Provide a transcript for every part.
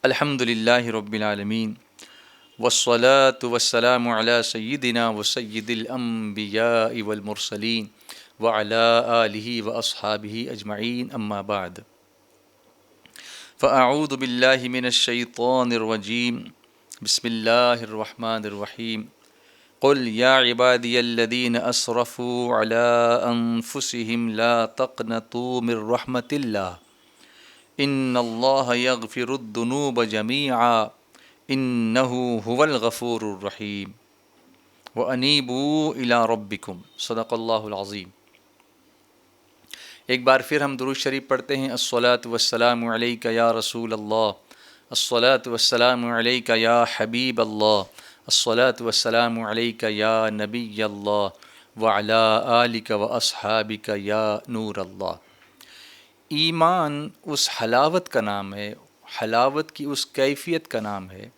الحمدللہ رب العالمین والصلاة والسلام علی سیدنا و سید الانبیاء والمرسلین وعلی آلہ واصحابہ اجمعین اما بعد فاعوذ باللہ من الشیطان الرجیم بسم اللہ الرحمن الرحیم قل یا عبادی الذین اسرفوا علی انفسہم لا تقنطوا من رحمت اللہ ان اللہ یغفر الذنوب جمیعا انہ هو الغفور الرحیم وانیبوا الی ربکم صدق اللہ العظیم۔ ایک بار پھر ہم درود شریف پڑھتے ہیں۔ الصلاۃ والسلام علیک یا رسول اللہ، الصلاۃ والسلام علیک یا حبیب اللہ، الصلاۃ والسلام علیک یا نبی اللہ وعلی آلک واصحابک یا نور اللہ۔ ایمان اس حلاوت کا نام ہے، حلاوت کی اس کیفیت کا نام ہے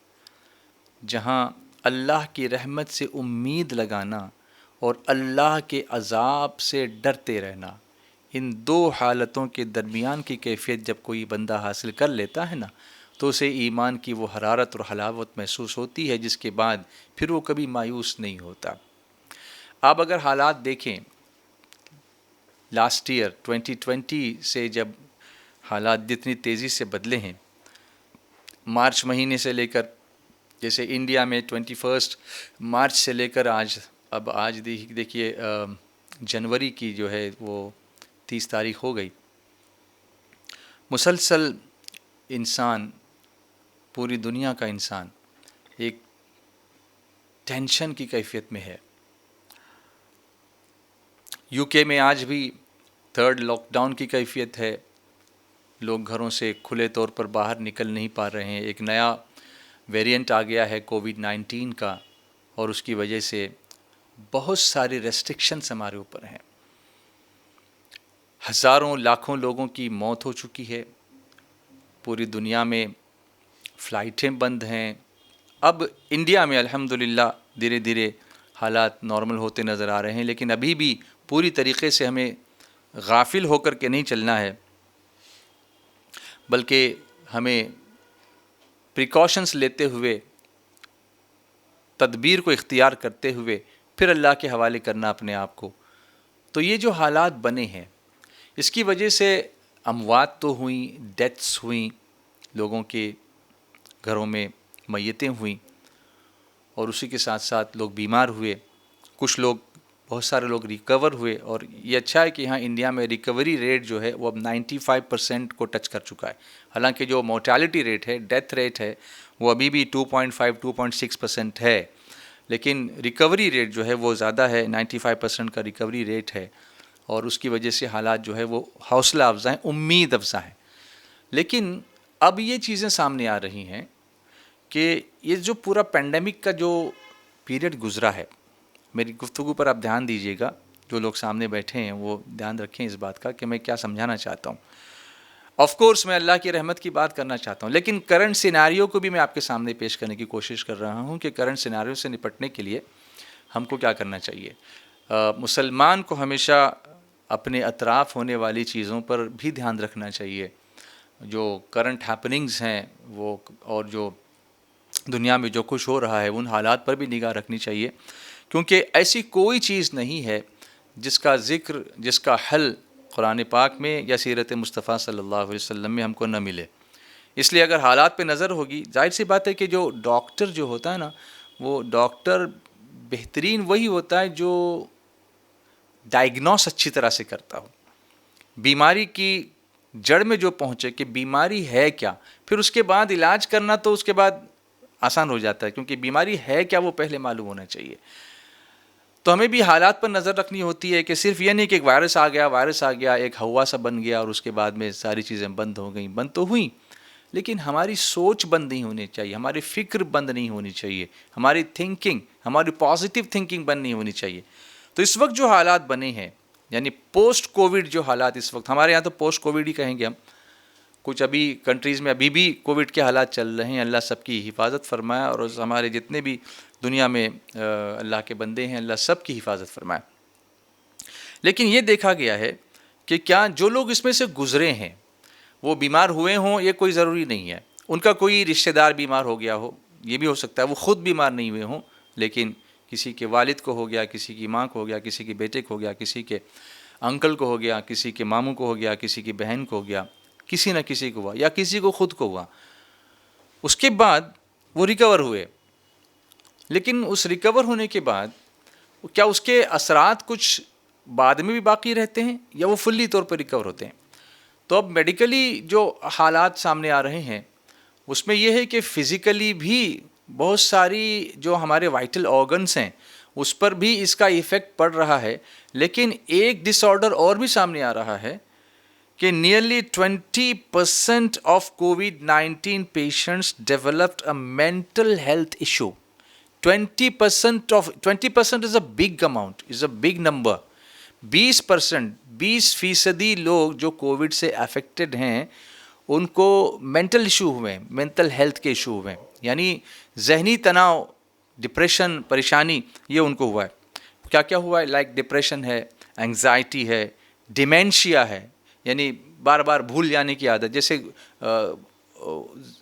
جہاں اللہ کی رحمت سے امید لگانا اور اللہ کے عذاب سے ڈرتے رہنا، ان دو حالتوں کے درمیان کی کیفیت جب کوئی بندہ حاصل کر لیتا ہے نا تو اسے ایمان کی وہ حرارت اور حلاوت محسوس ہوتی ہے، جس کے بعد پھر وہ کبھی مایوس نہیں ہوتا۔ آپ اگر حالات دیکھیں لاسٹ ایئر 2020 سے، جب حالات جتنی تیزی سے بدلے ہیں، مارچ مہینے سے لے کر، جیسے انڈیا میں 21 مارچ سے لے کر آج دیکھیے جنوری کی جو ہے وہ 30 تاریخ ہو گئی، مسلسل انسان، پوری دنیا کا انسان ایک ٹینشن کی کیفیت میں ہے۔ یو کے میں آج بھی 3rd لاک ڈاؤن کی کیفیت ہے، لوگ گھروں سے کھلے طور پر باہر نکل نہیں پا رہے ہیں۔ ایک نیا ویریئنٹ آ گیا ہے کووڈ-19 کا، اور اس کی وجہ سے بہت ساری ریسٹرکشنز ہمارے اوپر ہیں۔ ہزاروں لاکھوں لوگوں کی موت ہو چکی ہے، پوری دنیا میں فلائٹیں بند ہیں۔ اب انڈیا میں الحمدللہ دھیرے دھیرے حالات نارمل ہوتے نظر آ رہے ہیں، لیکن ابھی بھی پوری طریقے سے ہمیں غافل ہو کر کے نہیں چلنا ہے، بلکہ ہمیں پریکاشنز لیتے ہوئے، تدبیر کو اختیار کرتے ہوئے پھر اللہ کے حوالے کرنا اپنے آپ کو۔ تو یہ جو حالات بنے ہیں، اس کی وجہ سے اموات تو ہوئیں، ڈیتھس ہوئیں، لوگوں کے گھروں میں میتیں ہوئیں، اور اسی کے ساتھ ساتھ لوگ بیمار ہوئے، بہت سارے لوگ ریکور ہوئے، اور یہ اچھا ہے کہ یہاں انڈیا میں ریکوری ریٹ جو ہے وہ اب 95% کو ٹچ کر چکا ہے۔ حالانکہ جو مورٹیلٹی ریٹ ہے، ڈیتھ ریٹ ہے، وہ ابھی بھی 2.5-2.6% ہے، لیکن ریکوری ریٹ جو ہے وہ زیادہ ہے، 95% کا ریکوری ریٹ ہے، اور اس کی وجہ سے حالات جو ہے وہ حوصلہ افزا ہیں، امید افزا ہیں۔ لیکن اب یہ چیزیں سامنے آ رہی ہیں کہ یہ جو پورا پینڈیمک کا جو پیریڈ گزرا ہے، میری گفتگو پر آپ دھیان دیجیے گا، جو لوگ سامنے بیٹھے ہیں وہ دھیان رکھیں اس بات کا کہ میں کیا سمجھانا چاہتا ہوں۔ آف کورس میں اللہ کی رحمت کی بات کرنا چاہتا ہوں، لیکن کرنٹ سیناریو کو بھی میں آپ کے سامنے پیش کرنے کی کوشش کر رہا ہوں کہ کرنٹ سیناریو سے نپٹنے کے لیے ہم کو کیا کرنا چاہیے۔ مسلمان کو ہمیشہ اپنے اطراف ہونے والی چیزوں پر بھی دھیان رکھنا چاہیے، جو کرنٹ ہیپننگز ہیں وہ، اور جو دنیا میں جو کچھ ہو رہا ہے ان حالات پر بھی نگاہ رکھنی چاہیے، کیونکہ ایسی کوئی چیز نہیں ہے جس کا ذکر، جس کا حل قرآن پاک میں یا سیرت مصطفیٰ صلی اللہ علیہ وسلم میں ہم کو نہ ملے۔ اس لیے اگر حالات پہ نظر ہوگی، ظاہر سی بات ہے کہ جو ڈاکٹر جو ہوتا ہے نا، وہ ڈاکٹر بہترین وہی ہوتا ہے جو ڈائگنوس اچھی طرح سے کرتا ہو، بیماری کی جڑ میں جو پہنچے کہ بیماری ہے کیا، پھر اس کے بعد علاج کرنا تو اس کے بعد آسان ہو جاتا ہے، کیونکہ بیماری ہے کیا وہ پہلے معلوم ہونا چاہیے۔ تو ہمیں بھی حالات پر نظر رکھنی ہوتی ہے کہ صرف یہ نہیں کہ ایک وائرس آ گیا، ایک ہوا سا بن گیا اور اس کے بعد میں ساری چیزیں بند ہو گئیں، بند تو ہوئیں، لیکن ہماری سوچ بند نہیں ہونی چاہیے، ہماری فکر بند نہیں ہونی چاہیے، ہماری تھنکنگ، ہماری پازیٹیو تھنکنگ بند نہیں ہونی چاہیے۔ تو اس وقت جو حالات بنے ہیں، یعنی پوسٹ کووڈ جو حالات اس وقت، ہمارے یہاں تو پوسٹ کووڈ ہی کہیں گے ہم، کچھ ابھی کنٹریز میں ابھی بھی کووڈ کے حالات چل رہے ہیں، اللہ سب کی حفاظت فرمائے، اور ہمارے جتنے بھی دنیا میں اللہ کے بندے ہیں، اللہ سب کی حفاظت فرمائے۔ لیکن یہ دیکھا گیا ہے کہ کیا جو لوگ اس میں سے گزرے ہیں وہ بیمار ہوئے ہوں، یہ کوئی ضروری نہیں ہے۔ ان کا کوئی رشتہ دار بیمار ہو گیا ہو، یہ بھی ہو سکتا ہے وہ خود بیمار نہیں ہوئے ہوں، لیکن کسی کے والد کو ہو گیا، کسی کی ماں کو ہو گیا، کسی کے بیٹے کو ہو گیا، کسی کے انکل کو ہو گیا، کسی کے ماموں کو ہو گیا، کسی کی بہن کو ہو گیا، کسی نہ کسی کو ہوا، یا کسی کو خود کو ہوا. اس کے بعد وہ ریکور ہوئے، لیکن اس ریکور ہونے کے بعد کیا اس کے اثرات کچھ بعد میں بھی باقی رہتے ہیں یا وہ فلی طور پر ریکور ہوتے ہیں؟ تو اب میڈیکلی جو حالات سامنے آ رہے ہیں اس میں یہ ہے کہ فزیکلی بھی بہت ساری جو ہمارے وائٹل آرگنس ہیں اس پر بھی اس کا ایفیکٹ پڑ رہا ہے. لیکن ایک ڈس آرڈر اور بھی سامنے آ رہا ہے کہ nearly 20% of COVID-19 patients developed a mental health issue. 20% is a big amount, is a big number. 20% لوگ جو کووڈ سے افیکٹڈ ہیں ان کو مینٹل ایشو ہوئے، مینٹل ہیلتھ کے ایشو ہوئے، یعنی ذہنی تناؤ، ڈپریشن، پریشانی، یہ ان کو ہوا ہے. کیا کیا ہوا ہے؟ لائک ڈپریشن ہے، انگزائٹی ہے، ڈیمینشیا ہے، یعنی بار بار بھول جانے کی عادت، جیسے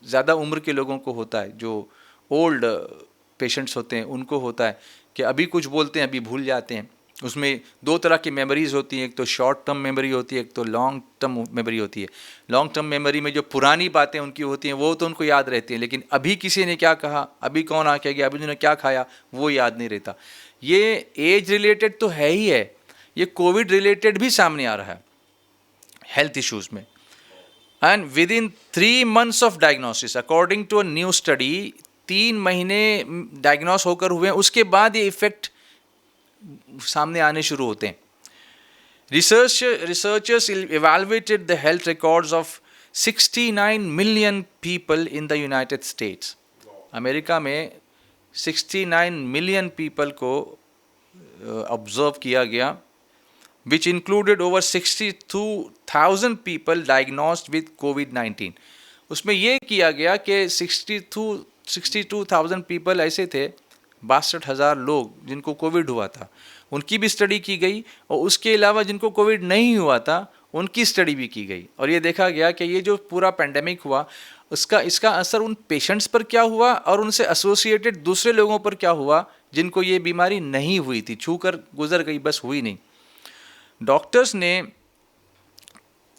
زیادہ عمر کے لوگوں کو ہوتا ہے، جو اولڈ پیشنٹس ہوتے ہیں ان کو ہوتا ہے کہ ابھی کچھ بولتے ہیں ابھی بھول جاتے ہیں. اس میں دو طرح کی میموریز ہوتی ہیں، ایک تو شارٹ ٹرم میموری ہوتی ہے، ایک تو لانگ ٹرم میموری ہوتی ہے. لانگ ٹرم میموری میں جو پرانی باتیں ان کی ہوتی ہیں وہ تو ان کو یاد رہتی ہیں، لیکن ابھی کسی نے کیا کہا، ابھی کون آ کے گیا، ابھی انہوں نے کیا کھایا، وہ یاد نہیں رہتا. یہ ایج ریلیٹڈ تو ہے ہی ہے، یہ کووڈ ریلیٹڈ بھی سامنے آ رہا ہے ہیلتھ ایشوز میں. And within 3 months of diagnosis according to a new study, 3 مہینے ڈائگنوس ہو کر ہوئے ہیں، اس کے بعد یہ ایفیکٹ سامنے آنے شروع ہوتے ہیں. Researchers evaluated the health records of 69 million people in the United States. امریکہ میں 69 ملین پیپل کو آبزرو کیا گیا، which included over 62,000 people diagnosed with COVID-19. اس میں یہ کیا گیا کہ 62,000 پیپل ایسے تھے، 62,000 لوگ جن کو کووڈ ہوا تھا، ان کی بھی اسٹڈی کی گئی، اور اس کے علاوہ جن کو کووڈ نہیں ہوا تھا ان کی اسٹڈی بھی کی گئی. اور یہ دیکھا گیا کہ یہ جو پورا پینڈیمک ہوا اس کا اثر ان پیشنٹس پر کیا ہوا اور ان سے ایسوسیٹڈ دوسرے لوگوں پر کیا ہوا جن کو یہ بیماری نہیں ہوئی تھی، چھو کر گزر گئی بس، ہوئی نہیں. ڈاکٹرس نے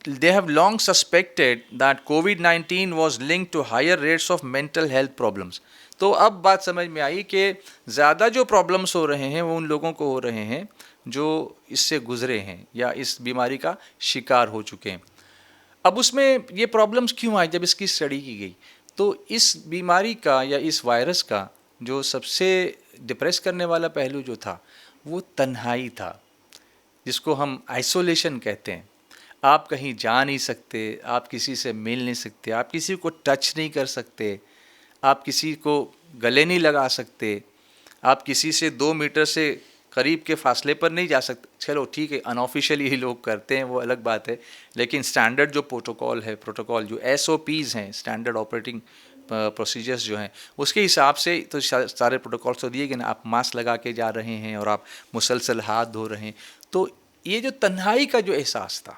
they have long suspected that COVID-19 was linked to higher rates of mental health problems. تو اب بات سمجھ میں آئی کہ زیادہ جو پرابلمس ہو رہے ہیں وہ ان لوگوں کو ہو رہے ہیں جو اس سے گزرے ہیں یا اس بیماری کا شکار ہو چکے ہیں. اب اس میں یہ پرابلمس کیوں آئے؟ جب اس کی اسٹڈی کی گئی تو اس بیماری کا یا اس وائرس کا جو سب سے ڈپریس کرنے والا پہلو جو تھا وہ تنہائی تھا، جس کو ہم آئسولیشن کہتے ہیں. آپ کہیں جا نہیں سکتے، آپ کسی سے مل نہیں سکتے، آپ کسی کو ٹچ نہیں کر سکتے، آپ کسی کو گلے نہیں لگا سکتے، آپ کسی سے 2 میٹر سے قریب کے فاصلے پر نہیں جا سکتے. چلو ٹھیک ہے، ان آفیشیلی ہی لوگ کرتے ہیں وہ الگ بات ہے، لیکن اسٹینڈرڈ جو پروٹوکول جو SOPs ہیں، اسٹینڈرڈ آپریٹنگ پروسیجرز جو ہیں، اس کے حساب سے تو سارے پروٹوکالس تو دیے گئے نا. آپ ماسک لگا کے جا رہے ہیں اور آپ مسلسل ہاتھ دھو رہے ہیں. تو یہ جو تنہائی کا جو احساس تھا،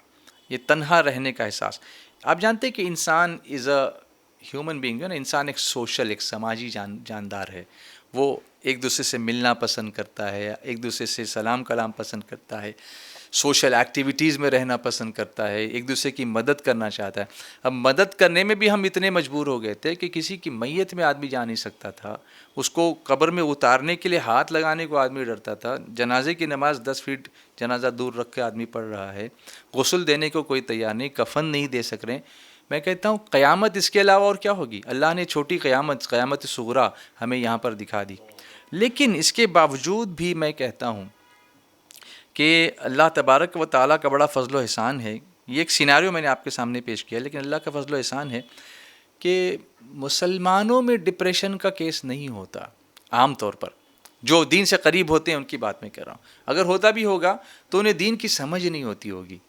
یہ تنہا رہنے کا احساس، آپ جانتے ہیں کہ انسان از اے ہیومن بینگ جو ہے نا، انسان ایک سوشل، ایک سماجی جاندار ہے. وہ ایک دوسرے سے ملنا پسند کرتا ہے، ایک دوسرے سے سلام کلام پسند کرتا ہے، سوشل ایکٹیویٹیز میں رہنا پسند کرتا ہے، ایک دوسرے کی مدد کرنا چاہتا ہے. اب مدد کرنے میں بھی ہم اتنے مجبور ہو گئے تھے کہ کسی کی میت میں آدمی جا نہیں سکتا تھا، اس کو قبر میں اتارنے کے لیے ہاتھ لگانے کو آدمی ڈرتا تھا. جنازے کی نماز 10 فیٹ جنازہ دور رکھ کے آدمی پڑھ رہا ہے، غسل دینے کو کوئی تیار نہیں، کفن نہیں دے سک رہے. میں کہتا ہوں قیامت اس کے علاوہ اور کیا ہوگی؟ اللہ نے چھوٹی قیامت صغریٰ ہمیں یہاں پر دکھا دی. لیکن اس کے باوجود بھی میں کہتا ہوں کہ اللہ تبارک و تعالیٰ کا بڑا فضل و احسان ہے. یہ ایک سیناریو میں نے آپ کے سامنے پیش کیا، لیکن اللہ کا فضل و احسان ہے کہ مسلمانوں میں ڈپریشن کا کیس نہیں ہوتا عام طور پر. جو دین سے قریب ہوتے ہیں ان کی بات میں کہہ رہا ہوں. اگر ہوتا بھی ہوگا تو انہیں دین کی سمجھ نہیں ہوتی ہوگی.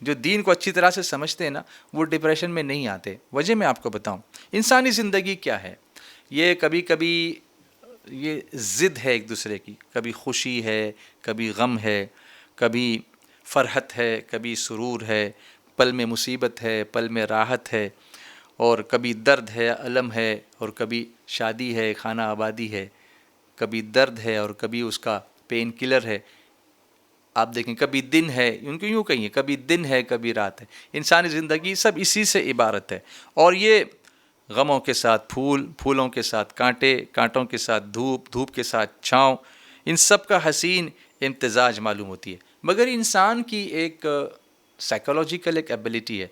جو دین کو اچھی طرح سے سمجھتے ہیں نا وہ ڈپریشن میں نہیں آتے. وجہ میں آپ کو بتاؤں، انسانی زندگی کیا ہے، یہ کبھی کبھی یہ ضد ہے ایک دوسرے کی، کبھی خوشی ہے، کبھی غم ہے، کبھی فرحت ہے، کبھی سرور ہے، پل میں مصیبت ہے، پل میں راحت ہے. اور کبھی درد ہے، الم ہے، اور کبھی شادی ہے، خانہ آبادی ہے، کبھی درد ہے اور کبھی اس کا پین کلر ہے. آپ دیکھیں کبھی دن ہے، ان کو یوں کہیں کبھی دن ہے کبھی رات ہے. انسانی زندگی سب اسی سے عبارت ہے. اور یہ غموں کے ساتھ پھول، پھولوں کے ساتھ کانٹے، کانٹوں کے ساتھ دھوپ، دھوپ کے ساتھ چھاؤں، ان سب کا حسین امتزاج معلوم ہوتی ہے. مگر انسان کی ایک سائیکولوجیکل ایک ایبلٹی ہے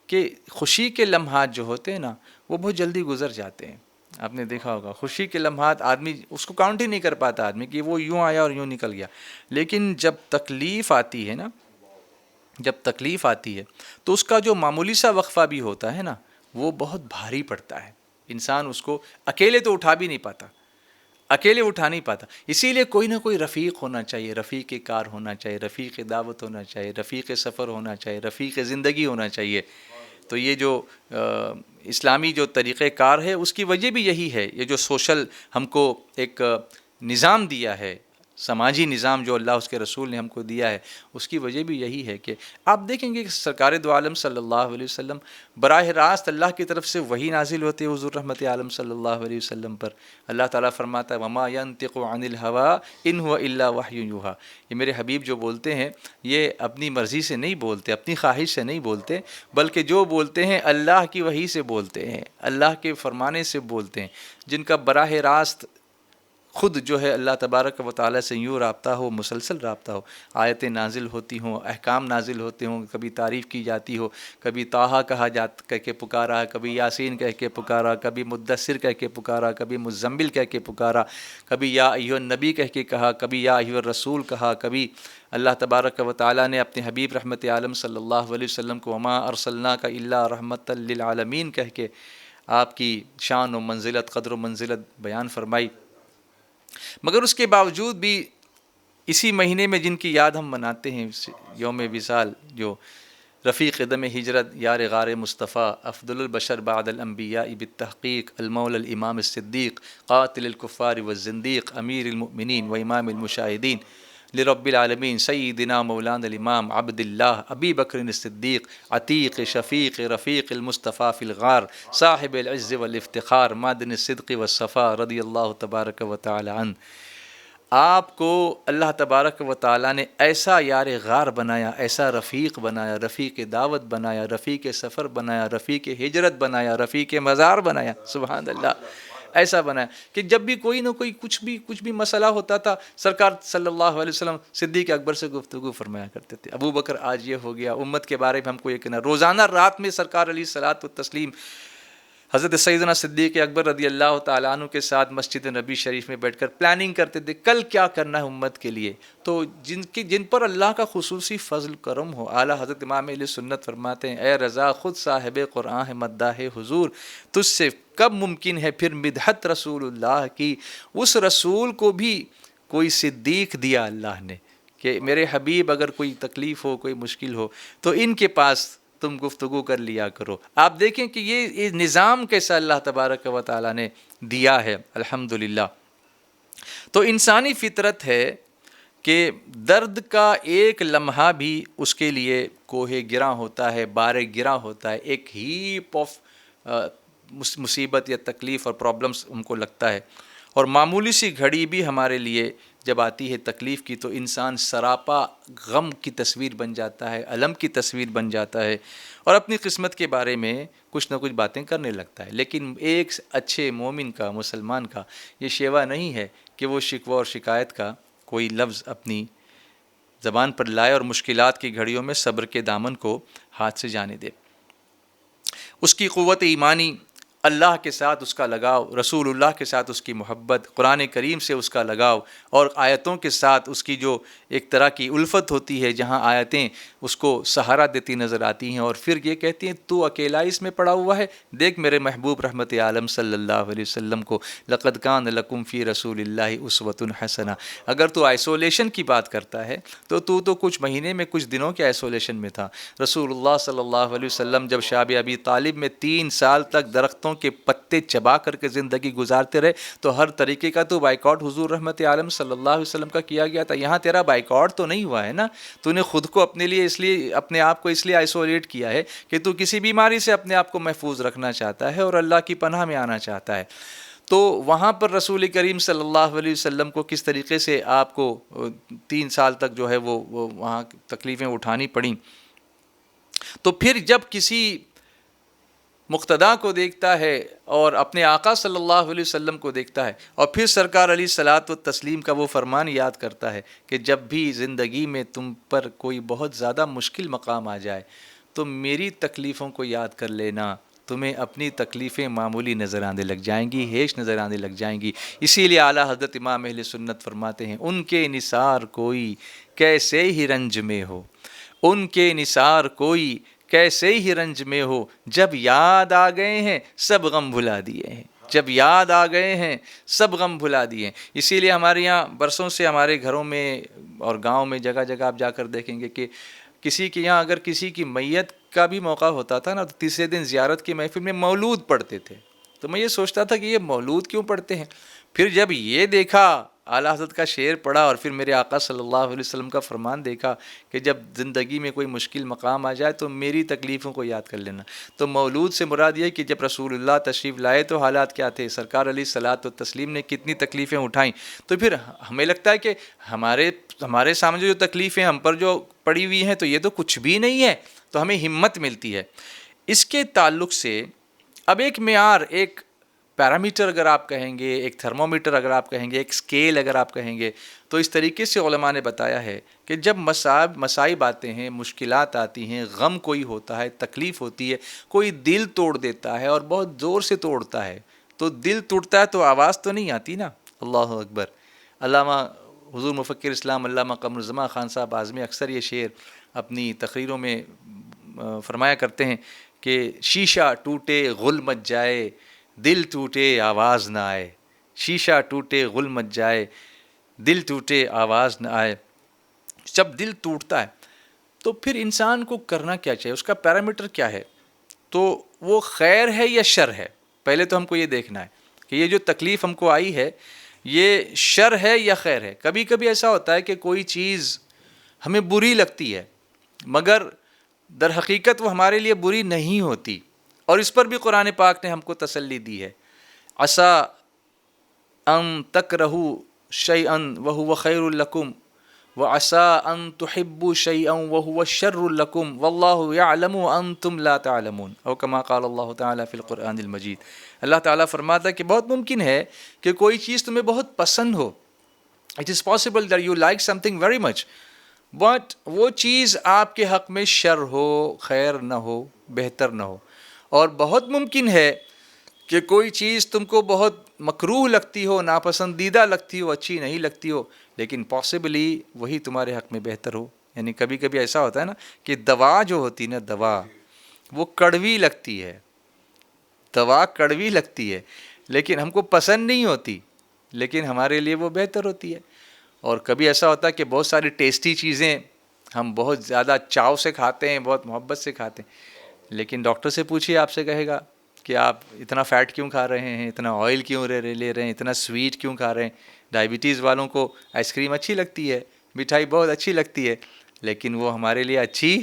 کہ خوشی کے لمحات جو ہوتے ہیں نا وہ بہت جلدی گزر جاتے ہیں. آپ نے دیکھا ہوگا خوشی کے لمحات آدمی اس کو کاؤنٹ ہی نہیں کر پاتا آدمی کہ وہ یوں آیا اور یوں نکل گیا. لیکن جب تکلیف آتی ہے نا، جب تکلیف آتی ہے تو اس کا جو معمولی سا وقفہ بھی ہوتا ہے نا وہ بہت بھاری پڑتا ہے. انسان اس کو اکیلے تو اٹھا بھی نہیں پاتا، اکیلے اٹھا نہیں پاتا. اسی لیے کوئی نہ کوئی رفیق ہونا چاہیے، رفیق کار ہونا چاہیے، رفیق دعوت ہونا چاہیے، رفیق سفر ہونا چاہیے، رفیق زندگی ہونا چاہیے. تو یہ جو اسلامی جو طریقہ کار ہے اس کی وجہ بھی یہی ہے. یہ جو سوشل ہم کو ایک نظام دیا ہے، سماجی نظام جو اللہ اس کے رسول نے ہم کو دیا ہے، اس کی وجہ بھی یہی ہے کہ آپ دیکھیں گے کہ سرکار دو عالم صلی اللہ علیہ وسلم براہ راست اللہ کی طرف سے وحی نازل ہوتے حضور رحمت عالم صلی اللہ علیہ وسلم پر. اللہ تعالیٰ فرماتا ہے وما ينطق عن الهوى ان هو الا وحی یوحی. یہ میرے حبیب جو بولتے ہیں یہ اپنی مرضی سے نہیں بولتے، اپنی خواہش سے نہیں بولتے، بلکہ جو بولتے ہیں اللہ کی وحی سے بولتے ہیں، اللہ کے فرمانے سے بولتے ہیں، جن کا براہ راست خود جو ہے اللہ تبارک و تعالیٰ سے یوں رابطہ ہو، مسلسل رابطہ ہو. آیتیں نازل ہوتی ہوں، احکام نازل ہوتے ہوں، کبھی تعریف کی جاتی ہو، کبھی طٰہٰ کہہ کے پکارا، کبھی یاسین کہہ کے پکارا، کبھی مدثر کہہ کے پکارا، کبھی مزمل کہہ کے پکارا، کبھی یا ایھا النبی کہہ کے کہا، کبھی یا ایھا الرسول کہا، کبھی اللہ تبارک و تعالیٰ نے اپنے حبیب رحمت عالم صلی اللہ علیہ وسلم کو وما ارسلناک الا رحمۃ للعالمین کہہ کے آپ کی شان و منزلت، قدر و منزلت بیان فرمائی. مگر اس کے باوجود بھی اسی مہینے میں جن کی یاد ہم مناتے ہیں یوم وصال، جو رفیق قدم ہجرت، یار غار مصطفیٰ، افضل البشر بعد الانبیاء بالتحقیق، المولا الامام الصدیق، قاتل الکفار والزندیق، امیر المؤمنین و امام المشاہدین لرب العالمین، سیدنا مولانا الامام عبد اللہ ابی بکر الصدیق، عتیق شفیق رفیق المصطفیٰ فی الغار، صاحب العز والافتخار، معدن الصدق والصفا، رضی اللہ تبارک و تعالی عنہ. آپ کو اللہ تبارک و تعالیٰ نے ایسا یار غار بنایا، ایسا رفیق بنایا، رفیق دعوت بنایا، رفیق سفر بنایا، رفیق ہجرت بنایا، رفیق مزار بنایا. سبحان اللہ. ایسا بنایا کہ جب بھی کوئی نہ کوئی کچھ بھی مسئلہ ہوتا تھا سرکار صلی اللہ علیہ وسلم صدیق اکبر سے گفتگو فرمایا کرتے تھے. ابو بکر آج یہ ہو گیا، امت کے بارے میں ہم کو یہ کہنا. روزانہ رات میں سرکار علیہ الصلوۃ والتسلیم حضرت سیدنا صدیق اکبر رضی اللہ تعالیٰ عنہ کے ساتھ مسجد نبی شریف میں بیٹھ کر پلاننگ کرتے تھے کل کیا کرنا ہے امت کے لیے. تو جن پر اللہ کا خصوصی فضل کرم ہو، اعلیٰ حضرت امام اہل سنت فرماتے ہیں اے رضا خود صاحب قرآن ہے مداح حضور، تجھ سے کب ممکن ہے پھر مدحت رسول اللہ کی. اس رسول کو بھی کوئی صدیق دیا اللہ نے کہ میرے حبیب اگر کوئی تکلیف ہو، کوئی مشکل ہو تو ان کے پاس تم گفتگو کر لیا کرو. آپ دیکھیں کہ یہ نظام کیسا اللہ تبارک و تعالیٰ نے دیا ہے الحمدللہ. تو انسانی فطرت ہے کہ درد کا ایک لمحہ بھی اس کے لیے کوہ گراں ہوتا ہے، بار گراں ہوتا ہے، ایک ہیپ آف مصیبت یا تکلیف اور پرابلمس ہم کو لگتا ہے. اور معمولی سی گھڑی بھی ہمارے لیے جب آتی ہے تکلیف کی تو انسان سراپا غم کی تصویر بن جاتا ہے، الم کی تصویر بن جاتا ہے اور اپنی قسمت کے بارے میں کچھ نہ کچھ باتیں کرنے لگتا ہے. لیکن ایک اچھے مومن کا، مسلمان کا یہ شیوا نہیں ہے کہ وہ شکوہ اور شکایت کا کوئی لفظ اپنی زبان پر لائے اور مشکلات کی گھڑیوں میں صبر کے دامن کو ہاتھ سے جانے دے. اس کی قوت ایمانی، اللہ کے ساتھ اس کا لگاؤ، رسول اللہ کے ساتھ اس کی محبت، قرآن کریم سے اس کا لگاؤ اور آیتوں کے ساتھ اس کی جو ایک طرح کی الفت ہوتی ہے جہاں آیتیں اس کو سہارا دیتی نظر آتی ہیں اور پھر یہ کہتی ہیں تو اکیلا اس میں پڑا ہوا ہے. دیکھ میرے محبوب رحمت عالم صلی اللہ علیہ وسلم کو، لقد کان لکم فی رسول اللہ اسوۃ حسنہ. اگر تو آئسولیشن کی بات کرتا ہے تو کچھ مہینے میں کچھ دنوں کے آئسولیشن میں تھا. رسول اللہ صلی اللہ علیہ وسلم جب شاب ابی طالب میں 3 سال تک درختوں کے پتے چبا کر کے زندگی گزارتے رہے، تو ہر طریقے کا تو بائیکاٹ حضور رحمت عالم صلی اللہ علیہ وسلم کا کیا گیا تھا. یہاں تیرا بائیکاٹ تو نہیں ہوا ہے نا، تو نے خود کو اپنے لیے اس لیے اپنے آپ کو اس لیے آئسولیٹ کیا ہے کہ تو کسی بیماری سے اپنے آپ کو محفوظ رکھنا چاہتا ہے اور اللہ کی پناہ میں آنا چاہتا ہے. تو وہاں پر رسول کریم صلی اللہ علیہ وسلم کو کس طریقے سے آپ کو 3 سال تک جو ہے وہ وہاں تکلیفیں اٹھانی پڑیں. تو پھر جب کسی مقتدا کو دیکھتا ہے اور اپنے آقا صلی اللہ علیہ وسلم کو دیکھتا ہے اور پھر سرکار علیہ الصلاۃ والتسلیم کا وہ فرمان یاد کرتا ہے کہ جب بھی زندگی میں تم پر کوئی بہت زیادہ مشکل مقام آ جائے تو میری تکلیفوں کو یاد کر لینا، تمہیں اپنی تکلیفیں معمولی نظر آنے لگ جائیں گی، ہیش نظر آنے لگ جائیں گی. اسی لیے اعلیٰ حضرت امام اہل سنت فرماتے ہیں ان کے نثار کوئی کیسے ہی رنج میں ہو، ان کے نثار کوئی کیسے ہی رنج میں ہو، جب یاد آ گئے ہیں سب غم بھلا دیے ہیں، جب یاد آ گئے ہیں سب غم بھلا دیے ہیں. اسی لیے ہمارے یہاں برسوں سے ہمارے گھروں میں اور گاؤں میں جگہ جگہ آپ جا کر دیکھیں گے کہ کسی کے یہاں اگر کسی کی میت کا بھی موقع ہوتا تھا نا تو تیسرے دن زیارت کی محفل میں مولود پڑھتے تھے. تو میں یہ سوچتا تھا کہ یہ مولود کیوں پڑھتے ہیں. پھر جب یہ دیکھا اعلیٰ حضرت کا شعر پڑھا اور پھر میرے آقا صلی اللہ علیہ وسلم کا فرمان دیکھا کہ جب زندگی میں کوئی مشکل مقام آ جائے تو میری تکلیفوں کو یاد کر لینا. تو مولود سے مراد یہ کہ جب رسول اللہ تشریف لائے تو حالات کیا تھے، سرکار علیہ الصلاۃ والتسلیم نے کتنی تکلیفیں اٹھائیں. تو پھر ہمیں لگتا ہے کہ ہمارے سامنے جو تکلیفیں ہم پر جو پڑی ہوئی ہیں تو یہ تو کچھ بھی نہیں ہے، تو ہمیں ہمت ملتی ہے. اس کے تعلق سے اب ایک معیار، ایک پیرامیٹر اگر آپ کہیں گے، ایک تھرمومیٹر اگر آپ کہیں گے، ایک سکیل اگر آپ کہیں گے، تو اس طریقے سے علماء نے بتایا ہے کہ جب مصائب آتے ہیں، مشکلات آتی ہیں، غم کوئی ہوتا ہے، تکلیف ہوتی ہے، کوئی دل توڑ دیتا ہے اور بہت زور سے توڑتا ہے، تو دل ٹوٹتا ہے تو آواز تو نہیں آتی نا، اللہ اکبر. علامہ حضور مفکر اسلام علامہ قمر الزمان خان صاحب اعظمی اکثر یہ شعر اپنی تقریروں میں فرمایا کرتے ہیں کہ شیشہ ٹوٹے غل مچ جائے، دل ٹوٹے آواز نہ آئے. شیشہ ٹوٹے غل مچ جائے، دل ٹوٹے آواز نہ آئے. جب دل ٹوٹتا ہے تو پھر انسان کو کرنا کیا چاہیے، اس کا پیرامیٹر کیا ہے؟ تو وہ خیر ہے یا شر ہے؟ پہلے تو ہم کو یہ دیکھنا ہے کہ یہ جو تکلیف ہم کو آئی ہے یہ شر ہے یا خیر ہے. کبھی کبھی ایسا ہوتا ہے کہ کوئی چیز ہمیں بری لگتی ہے مگر در حقیقت وہ ہمارے لیے بری نہیں ہوتی، اور اس پر بھی قرآن پاک نے ہم کو تسلی دی ہے. عسیٰ ان تکرہوا شیئا وہو خیر لکم وعسیٰ ان تحبوا شیئا وہو شر لکم واللہ یعلم وانتم لا تعلمون، او کما قال اللہ تعالیٰ فی القرآن المجید. اللہ تعالیٰ فرماتا ہے کہ بہت ممکن ہے کہ کوئی چیز تمہیں بہت پسند ہو. It is possible that you like something very much, but وہ چیز آپ کے حق میں شر ہو، خیر نہ ہو، بہتر نہ ہو. اور بہت ممکن ہے کہ کوئی چیز تم کو بہت مکروہ لگتی ہو، ناپسندیدہ لگتی ہو، اچھی نہیں لگتی ہو، لیکن پاسبلی وہی تمہارے حق میں بہتر ہو. یعنی کبھی کبھی ایسا ہوتا ہے نا کہ دوا جو ہوتی نا، دوا وہ کڑوی لگتی ہے، دوا کڑوی لگتی ہے لیکن ہم کو پسند نہیں ہوتی، لیکن ہمارے لیے وہ بہتر ہوتی ہے. اور کبھی ایسا ہوتا ہے کہ بہت ساری ٹیسٹی چیزیں ہم بہت زیادہ چاو سے کھاتے ہیں، بہت محبت سے کھاتے ہیں، لیکن ڈاکٹر سے پوچھیے، آپ سے کہے گا کہ آپ اتنا فیٹ کیوں کھا رہے ہیں، اتنا آئل کیوں لے رہے ہیں، اتنا سویٹ کیوں کھا رہے ہیں. ڈائبٹیز والوں کو آئس کریم اچھی لگتی ہے، مٹھائی بہت اچھی لگتی ہے، لیکن وہ ہمارے لیے اچھی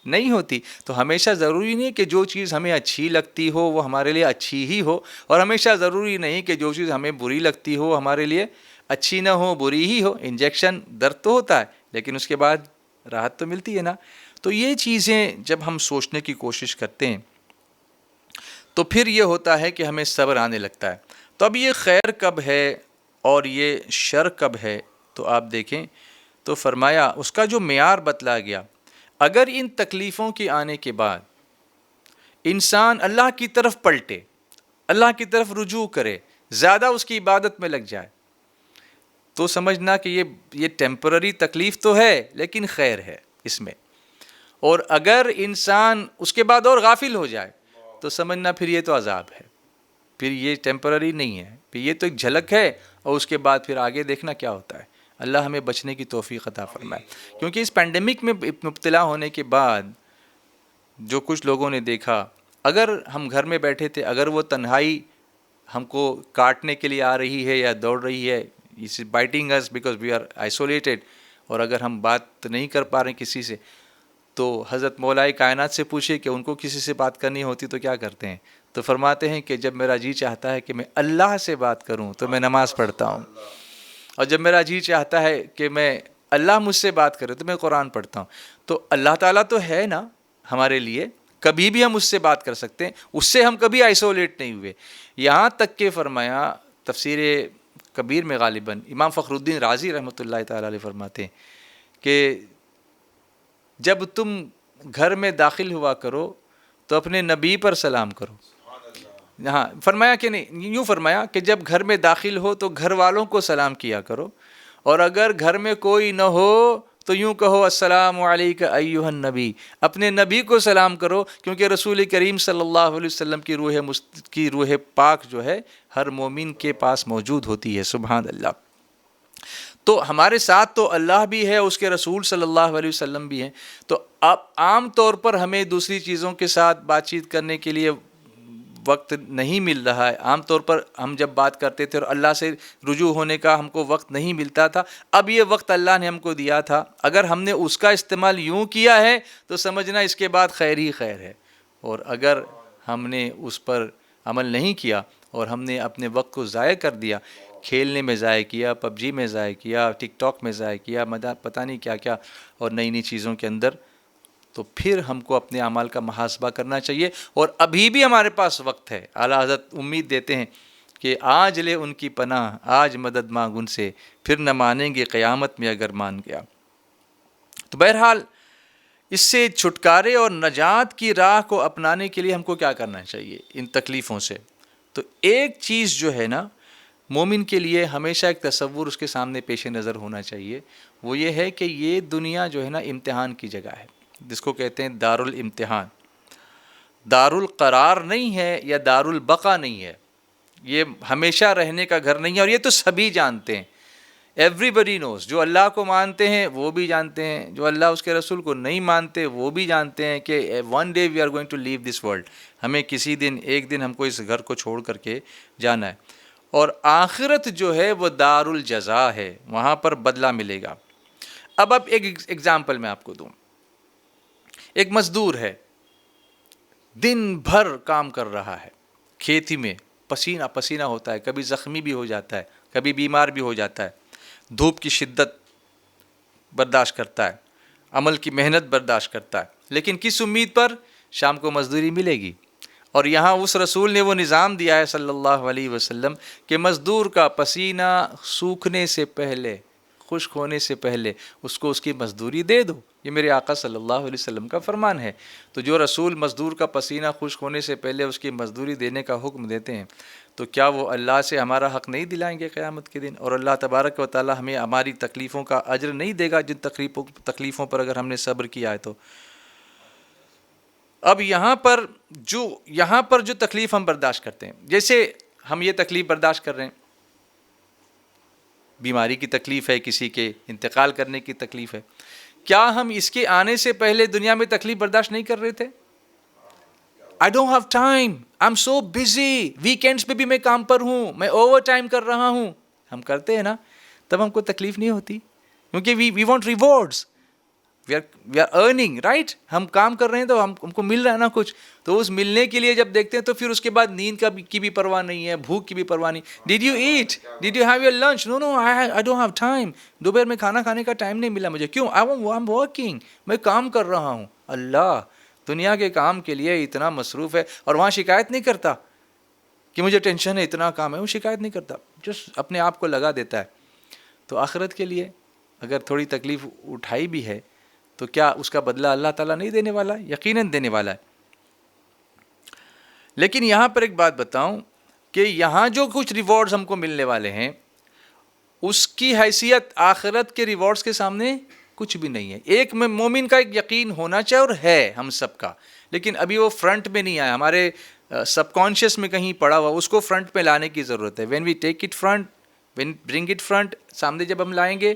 نہیں ہوتی. تو ہمیشہ ضروری نہیں کہ جو چیز ہمیں اچھی لگتی ہو وہ ہمارے لیے اچھی ہی ہو، اور ہمیشہ ضروری نہیں کہ جو چیز ہمیں بری لگتی ہو ہمارے لیے اچھی نہ ہو، بری ہی ہو. انجیکشن درد تو ہوتا ہے لیکن اس کے بعد راحت تو ملتی ہے نا. تو یہ چیزیں جب ہم سوچنے کی کوشش کرتے ہیں تو پھر یہ ہوتا ہے کہ ہمیں صبر آنے لگتا ہے. تو اب یہ خیر کب ہے اور یہ شر کب ہے، تو آپ دیکھیں تو فرمایا اس کا جو معیار بتلایا گیا، اگر ان تکلیفوں کے آنے کے بعد انسان اللہ کی طرف پلٹے، اللہ کی طرف رجوع کرے، زیادہ اس کی عبادت میں لگ جائے، تو سمجھنا کہ یہ ٹیمپرری تکلیف تو ہے لیکن خیر ہے اس میں. اور اگر انسان اس کے بعد اور غافل ہو جائے تو سمجھنا پھر یہ تو عذاب ہے، پھر یہ ٹیمپرری نہیں ہے، پھر یہ تو ایک جھلک ہے، اور اس کے بعد پھر آگے دیکھنا کیا ہوتا ہے. اللہ ہمیں بچنے کی توفیق عطا فرمائے. کیونکہ اس پینڈیمک میں مبتلا ہونے کے بعد جو کچھ لوگوں نے دیکھا، اگر ہم گھر میں بیٹھے تھے، اگر وہ تنہائی ہم کو کاٹنے کے لیے آ رہی ہے یا دوڑ رہی ہے، اس biting is because we are isolated, اور اگر ہم بات نہیں کر پا رہے ہیں کسی سے، تو حضرت مولائے کائنات سے پوچھے کہ ان کو کسی سے بات کرنی ہوتی تو کیا کرتے ہیں؟ تو فرماتے ہیں کہ جب میرا جی چاہتا ہے کہ میں اللہ سے بات کروں تو میں نماز پڑھتا ہوں، اور جب میرا جی چاہتا ہے کہ میں اللہ مجھ سے بات کرے تو میں قرآن پڑھتا ہوں۔ تو اللہ تعالیٰ تو ہے نا ہمارے لیے، کبھی بھی ہم اس سے بات کر سکتے ہیں، اس سے ہم کبھی آئسولیٹ نہیں ہوئے۔ یہاں تک کہ فرمایا تفسیر کبیر میں غالباً امام فخر الدین رازی رحمۃ اللہ تعالیٰ علیہ فرماتے ہیں کہ جب تم گھر میں داخل ہوا کرو تو اپنے نبی پر سلام کرو۔ ہاں فرمایا کہ نہیں، یوں فرمایا کہ جب گھر میں داخل ہو تو گھر والوں کو سلام کیا کرو، اور اگر گھر میں کوئی نہ ہو تو یوں کہو السلام علیک ایھا النبی، اپنے نبی کو سلام کرو، کیونکہ رسول کریم صلی اللہ علیہ وسلم کی روح پاک جو ہے ہر مومن کے پاس موجود ہوتی ہے۔ سبحان اللہ۔ تو ہمارے ساتھ تو اللہ بھی ہے، اس کے رسول صلی اللہ علیہ وسلم بھی ہیں، تو اب عام طور پر ہمیں دوسری چیزوں کے ساتھ بات چیت کرنے کے لیے وقت نہیں مل رہا ہے۔ عام طور پر ہم جب بات کرتے تھے اور اللہ سے رجوع ہونے کا ہم کو وقت نہیں ملتا تھا، اب یہ وقت اللہ نے ہم کو دیا تھا، اگر ہم نے اس کا استعمال یوں کیا ہے تو سمجھنا اس کے بعد خیر ہی خیر ہے، اور اگر ہم نے اس پر عمل نہیں کیا اور ہم نے اپنے وقت کو ضائع کر دیا، کھیلنے میں ضائع کیا، پب جی میں ضائع کیا، ٹک ٹاک میں ضائع کیا، پتہ نہیں کیا کیا اور نئی نئی چیزوں کے اندر، تو پھر ہم کو اپنے اعمال کا محاسبہ کرنا چاہیے۔ اور ابھی بھی ہمارے پاس وقت ہے۔ اعلیٰ حضرت امید دیتے ہیں کہ آج لے ان کی پناہ، آج مدد مانگ ان سے، پھر نہ مانیں گے قیامت میں اگر مان گیا۔ تو بہرحال اس سے چھٹکارے اور نجات کی راہ کو اپنانے کے لیے ہم کو کیا کرنا چاہیے ان تکلیفوں سے؟ تو ایک چیز جو ہے نا مومن کے لیے ہمیشہ ایک تصور اس کے سامنے پیش نظر ہونا چاہیے، وہ یہ ہے کہ یہ دنیا جو ہے نا امتحان کی جگہ ہے، جس کو کہتے ہیں دار الامتحان، دار القرار نہیں ہے یا دار البقا نہیں ہے، یہ ہمیشہ رہنے کا گھر نہیں ہے، اور یہ تو سبھی جانتے ہیں۔ ایوری بڈی نوز، جو اللہ کو مانتے ہیں وہ بھی جانتے ہیں، جو اللہ اس کے رسول کو نہیں مانتے وہ بھی جانتے ہیں کہ one day we are going to leave this world, ہمیں کسی دن ایک دن ہم کو اس گھر کو چھوڑ کر کے جانا ہے، اور آخرت جو ہے وہ دار الجزا ہے، وہاں پر بدلہ ملے گا۔ اب ایک ایگزامپل میں آپ کو دوں، ایک مزدور ہے، دن بھر کام کر رہا ہے کھیتی میں، پسینہ پسینہ ہوتا ہے، کبھی زخمی بھی ہو جاتا ہے، کبھی بیمار بھی ہو جاتا ہے، دھوپ کی شدت برداشت کرتا ہے، عمل کی محنت برداشت کرتا ہے، لیکن کس امید پر؟ شام کو مزدوری ملے گی۔ اور یہاں اس رسول نے وہ نظام دیا ہے صلی اللہ علیہ وسلم کہ مزدور کا پسینہ سوکھنے سے پہلے، خشک ہونے سے پہلے اس کو اس کی مزدوری دے دو، یہ میرے آقا صلی اللہ علیہ وسلم کا فرمان ہے۔ تو جو رسول مزدور کا پسینہ خشک ہونے سے پہلے اس کی مزدوری دینے کا حکم دیتے ہیں، تو کیا وہ اللہ سے ہمارا حق نہیں دلائیں گے قیامت کے دن؟ اور اللہ تبارک و تعالی ہمیں ہماری تکلیفوں کا اجر نہیں دے گا جن تکلیفوں پر اگر ہم نے صبر کیا ہے تو؟ اب یہاں پر جو تکلیف ہم برداشت کرتے ہیں، جیسے ہم یہ تکلیف برداشت کر رہے ہیں، بیماری کی تکلیف ہے، کسی کے انتقال کرنے کی تکلیف ہے، کیا ہم اس کے آنے سے پہلے دنیا میں تکلیف برداشت نہیں کر رہے تھے؟ I don't have time, I'm so busy, weekends پہ بھی میں کام پر ہوں، میں اوور ٹائم کر رہا ہوں، ہم کرتے ہیں نا، تب ہم کو تکلیف نہیں ہوتی، کیونکہ we want rewards, we are earning, right؟ ہم کام کر رہے ہیں تو ہم کو مل رہا ہے نا کچھ، تو اس ملنے کے لیے جب دیکھتے ہیں تو پھر اس کے بعد نیند کی بھی پرواہ نہیں ہے، بھوک کی بھی پرواہ نہیں۔ Did you eat? Did you have your lunch? No, I don't have time. دوپہر میں کھانا کھانے کا ٹائم نہیں ملا مجھے، کیوں؟ I'm working، میں کام کر رہا ہوں۔ اللہ دنیا کے کام کے لیے اتنا مصروف ہے، اور وہاں شکایت نہیں کرتا کہ مجھے ٹینشن ہے، اتنا کام ہے، وہ شکایت نہیں کرتا، جسٹ اپنے آپ کو لگا دیتا ہے۔ تو آخرت کے لیے اگر تھوڑی تکلیف اٹھائی بھی ہے تو کیا اس کا بدلہ اللہ تعالیٰ نہیں دینے والا؟ یقیناً دینے والا ہے۔ لیکن یہاں پر ایک بات بتاؤں کہ یہاں جو کچھ ریوارڈز ہم کو ملنے والے ہیں اس کی حیثیت آخرت کے ریوارڈز کے سامنے کچھ بھی نہیں ہے۔ ایک میں مومن کا ایک یقین ہونا چاہیے، اور ہے ہم سب کا، لیکن ابھی وہ فرنٹ میں نہیں آیا، ہمارے سب کانشیس میں کہیں پڑا ہوا، اس کو فرنٹ پہ لانے کی ضرورت ہے۔ When we take it front, when bring it front, سامنے جب ہم لائیں گے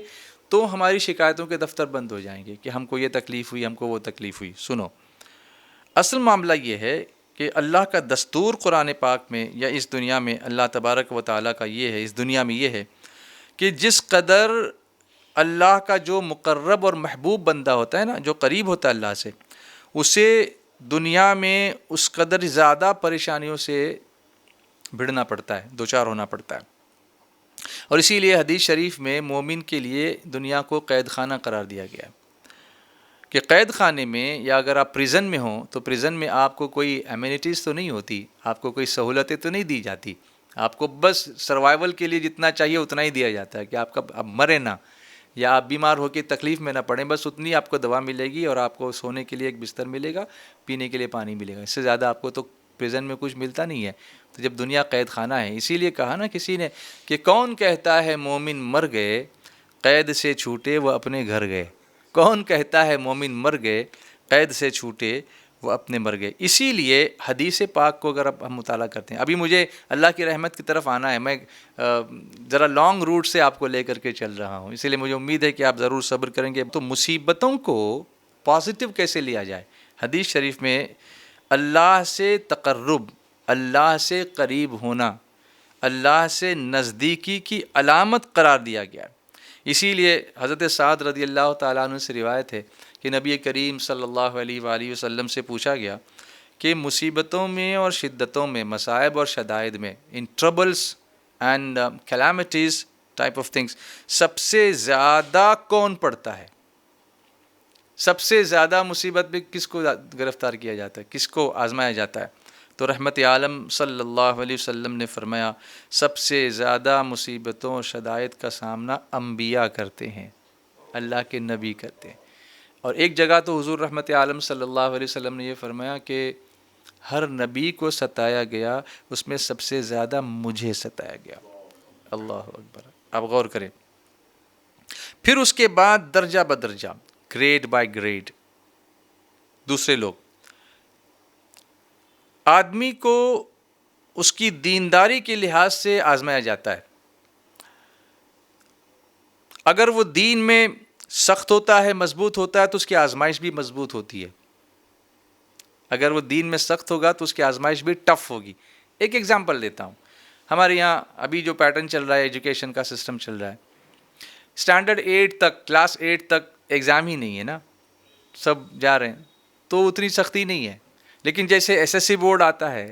تو ہماری شکایتوں کے دفتر بند ہو جائیں گے کہ ہم کو یہ تکلیف ہوئی، ہم کو وہ تکلیف ہوئی۔ سنو، اصل معاملہ یہ ہے کہ اللہ کا دستور قرآن پاک میں یا اس دنیا میں اللہ تبارک و تعالیٰ کا یہ ہے، اس دنیا میں یہ ہے کہ جس قدر اللہ کا جو مقرب اور محبوب بندہ ہوتا ہے نا، جو قریب ہوتا ہے اللہ سے، اسے دنیا میں اس قدر زیادہ پریشانیوں سے بھڑنا پڑتا ہے، دوچار ہونا پڑتا ہے. اور اسی لیے حدیث شریف میں مومن کے لیے دنیا کو قید خانہ قرار دیا گیا ہے کہ قید خانے میں یا اگر آپ پریزن میں ہوں تو پریزن میں آپ کو کوئی ایمینٹیز تو نہیں ہوتی، آپ کو کوئی سہولتیں تو نہیں دی جاتی، آپ کو بس سروائیول کے لیے جتنا چاہیے اتنا ہی دیا جاتا ہے کہ آپ کا اب مرے نہ یا آپ بیمار ہو کے تکلیف میں نہ پڑیں، بس اتنی آپ کو دوا ملے گی اور آپ کو سونے کے لیے ایک بستر ملے گا، پینے کے لیے پانی ملے گا، اس سے زیادہ آپ کو تو پریزن میں کچھ ملتا نہیں ہے. تو جب دنیا قید خانہ ہے، اسی لیے کہا نا کسی نے کہ کون کہتا ہے مومن مر گئے قید سے چھوٹے وہ اپنے گھر گئے. کون کہتا ہے مومن مر گئے قید سے چھوٹے وہ اپنے مر گئے. اسی لیے حدیث پاک کو اگر اب ہم مطالعہ کرتے ہیں، ابھی مجھے اللہ کی رحمت کی طرف آنا ہے، میں ذرا لانگ روٹ سے آپ کو لے کر کے چل رہا ہوں، اسی لیے مجھے امید ہے کہ آپ ضرور صبر کریں گے. تو مصیبتوں کو پازیٹیو کیسے لیا جائے؟ حدیث شریف میں اللہ سے تقرب، اللہ سے قریب ہونا، اللہ سے نزدیکی کی علامت قرار دیا گیا. اسی لیے حضرت سعد رضی اللہ تعالیٰ عنہ سے روایت ہے کہ نبی کریم صلی اللہ علیہ وآلہ وسلم سے پوچھا گیا کہ مصیبتوں میں اور شدتوں میں، مصائب اور شدائد میں، in troubles and calamities type of things, سب سے زیادہ کون پڑتا ہے؟ سب سے زیادہ مصیبت میں کس کو گرفتار کیا جاتا ہے، کس کو آزمایا جاتا ہے؟ تو رحمت عالم صلی اللہ علیہ وسلم نے فرمایا سب سے زیادہ مصیبتوں اور شدائد کا سامنا انبیاء کرتے ہیں، اللہ کے نبی کرتے ہیں. اور ایک جگہ تو حضور رحمت عالم صلی اللہ علیہ وسلم نے یہ فرمایا کہ ہر نبی کو ستایا گیا، اس میں سب سے زیادہ مجھے ستایا گیا. اللہ اکبر. آپ غور کریں. پھر اس کے بعد درجہ بدرجہ، گریڈ بائی گریڈ دوسرے لوگ. آدمی کو اس کی دینداری کے لحاظ سے آزمایا جاتا ہے. اگر وہ دین میں سخت ہوتا ہے، مضبوط ہوتا ہے، تو اس کی آزمائش بھی مضبوط ہوتی ہے. اگر وہ دین میں سخت ہوگا تو اس کی آزمائش بھی ٹف ہوگی. ایک ایگزامپل دیتا ہوں. ہمارے یہاں ابھی جو پیٹرن چل رہا ہے، ایجوکیشن کا سسٹم چل رہا ہے، اسٹینڈرڈ 8 تک، کلاس 8 تک ایگزام ہی نہیں ہے نا، سب جا رہے ہیں، تو اتنی سختی نہیں ہے. لیکن جیسے ایس ایس سی بورڈ آتا ہے،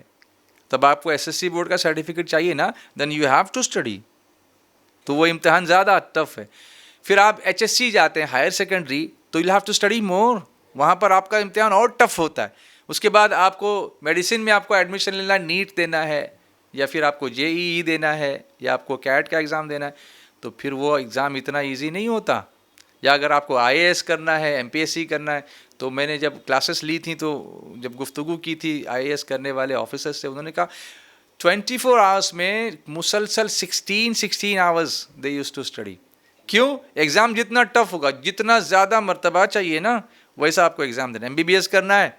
تب آپ کو ایس ایس سی بورڈ کا سرٹیفکیٹ چاہیے نا، then you have to study, تو وہ امتحان زیادہ ٹف ہے. پھر آپ ایچ ایس سی جاتے ہیں، ہائر سیکنڈری، تو یو ہیو ٹو اسٹڈی مور، وہاں پر آپ کا امتحان اور ٹف ہوتا ہے. اس کے بعد آپ کو میڈیسن میں آپ کو ایڈمیشن لینا، نیٹ دینا ہے، یا پھر آپ کو جے ای ای دینا ہے، یا آپ کو کیٹ کا ایگزام دینا ہے، تو پھر وہ ایگزام اتنا ایزی نہیں ہوتا. یا اگر آپ کو آئی اے ایس کرنا ہے، ایم پی ایس سی کرنا ہے، تو میں نے جب کلاسز لی تھیں تو جب گفتگو کی تھی آئی اے ایس کرنے والے آفیسر سے، انہوں نے کہا 24 آورس میں مسلسل 16 hours they use to study. کیوں؟ ایگزام جتنا ٹف ہوگا، جتنا زیادہ مرتبہ چاہیے نا، ویسا آپ کو ایگزام دینا ہے. ایم بی بی ایس کرنا ہے،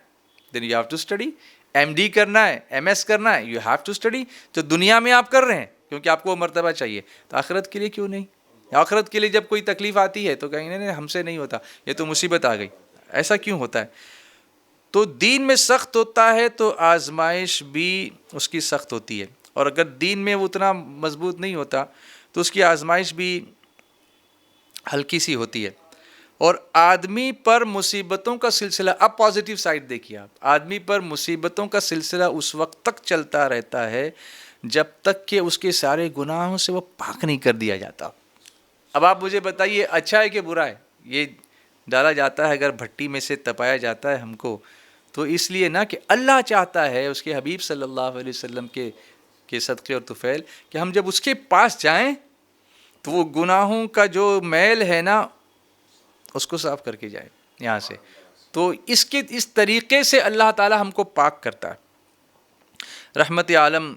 then you have to study. M D کرنا ہے، ایم ایس کرنا ہے، یو ہیو ٹو اسٹڈی. تو دنیا میں آپ کر رہے ہیں کیونکہ آپ کو وہ مرتبہ چاہیے، تو آخرت کے لیے کیوں نہیں؟ آخرت کے لیے جب کوئی تکلیف آتی ہے تو کہیں نہیں ہم سے نہیں ہوتا، یہ تو مصیبت آ گئی. ایسا کیوں ہوتا ہے؟ تو دین میں سخت ہوتا ہے تو آزمائش بھی اس کی سخت ہوتی ہے، اور اگر دین میں وہ اتنا مضبوط نہیں ہوتا تو اس کی آزمائش بھی ہلکی سی ہوتی ہے. اور آدمی پر مصیبتوں کا سلسلہ، اب پازیٹیو سائڈ دیکھیے آپ، آدمی پر مصیبتوں کا سلسلہ اس وقت تک چلتا رہتا ہے جب تک کہ اس کے سارے گناہوں سے وہ پاک نہیں کر دیا جاتا. اب آپ مجھے بتائیے اچھا ہے کہ برا ہے؟ یہ ڈالا جاتا ہے، اگر بھٹی میں سے تپایا جاتا ہے ہم کو، تو اس لیے نا کہ اللہ چاہتا ہے اس کے حبیب صلی اللہ علیہ وسلم کے صدقے اور طفیل کہ ہم جب اس کے پاس جائیں تو وہ گناہوں کا جو میل ہے نا اس کو صاف کر کے جائے یہاں سے. تو اس طریقے سے اللہ تعالی ہم کو پاک کرتا ہے. رحمت عالم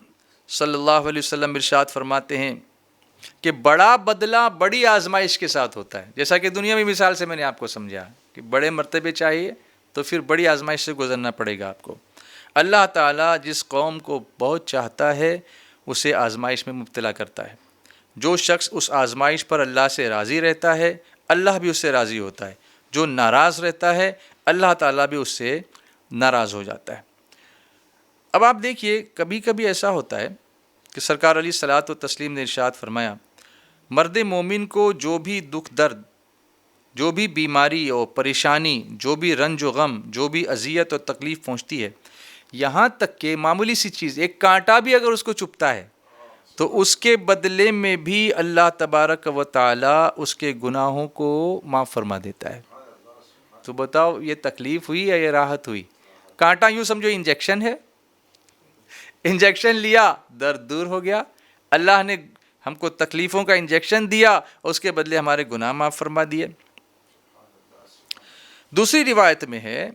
صلی اللہ علیہ وسلم ارشاد فرماتے ہیں کہ بڑا بدلہ بڑی آزمائش کے ساتھ ہوتا ہے. جیسا کہ دنیا میں مثال سے میں نے آپ کو سمجھا کہ بڑے مرتبے چاہیے تو پھر بڑی آزمائش سے گزرنا پڑے گا آپ کو. اللہ تعالیٰ جس قوم کو بہت چاہتا ہے اسے آزمائش میں مبتلا کرتا ہے. جو شخص اس آزمائش پر اللہ سے راضی رہتا ہے اللہ بھی اس سے راضی ہوتا ہے. جو ناراض رہتا ہے اللہ تعالیٰ بھی اس سے ناراض ہو جاتا ہے. اب آپ دیکھیے کبھی کبھی ایسا ہوتا ہے کہ سرکار علیہ الصلوۃ والتسلیم نے ارشاد فرمایا مرد مومن کو جو بھی دکھ درد، جو بھی بیماری اور پریشانی، جو بھی رنج و غم، جو بھی اذیت اور تکلیف پہنچتی ہے، یہاں تک کہ معمولی سی چیز ایک کانٹا بھی اگر اس کو چبھتا ہے تو اس کے بدلے میں بھی اللہ تبارک و تعالی اس کے گناہوں کو معاف فرما دیتا ہے۔ تو بتاؤ یہ تکلیف ہوئی یا یہ راحت ہوئی؟ کانٹا یوں سمجھو انجیکشن ہے، انجیکشن لیا درد دور ہو گیا، اللہ نے ہم کو تکلیفوں کا انجیکشن دیا اور اس کے بدلے ہمارے گناہ معاف فرما دیے۔ دوسری روایت میں ہے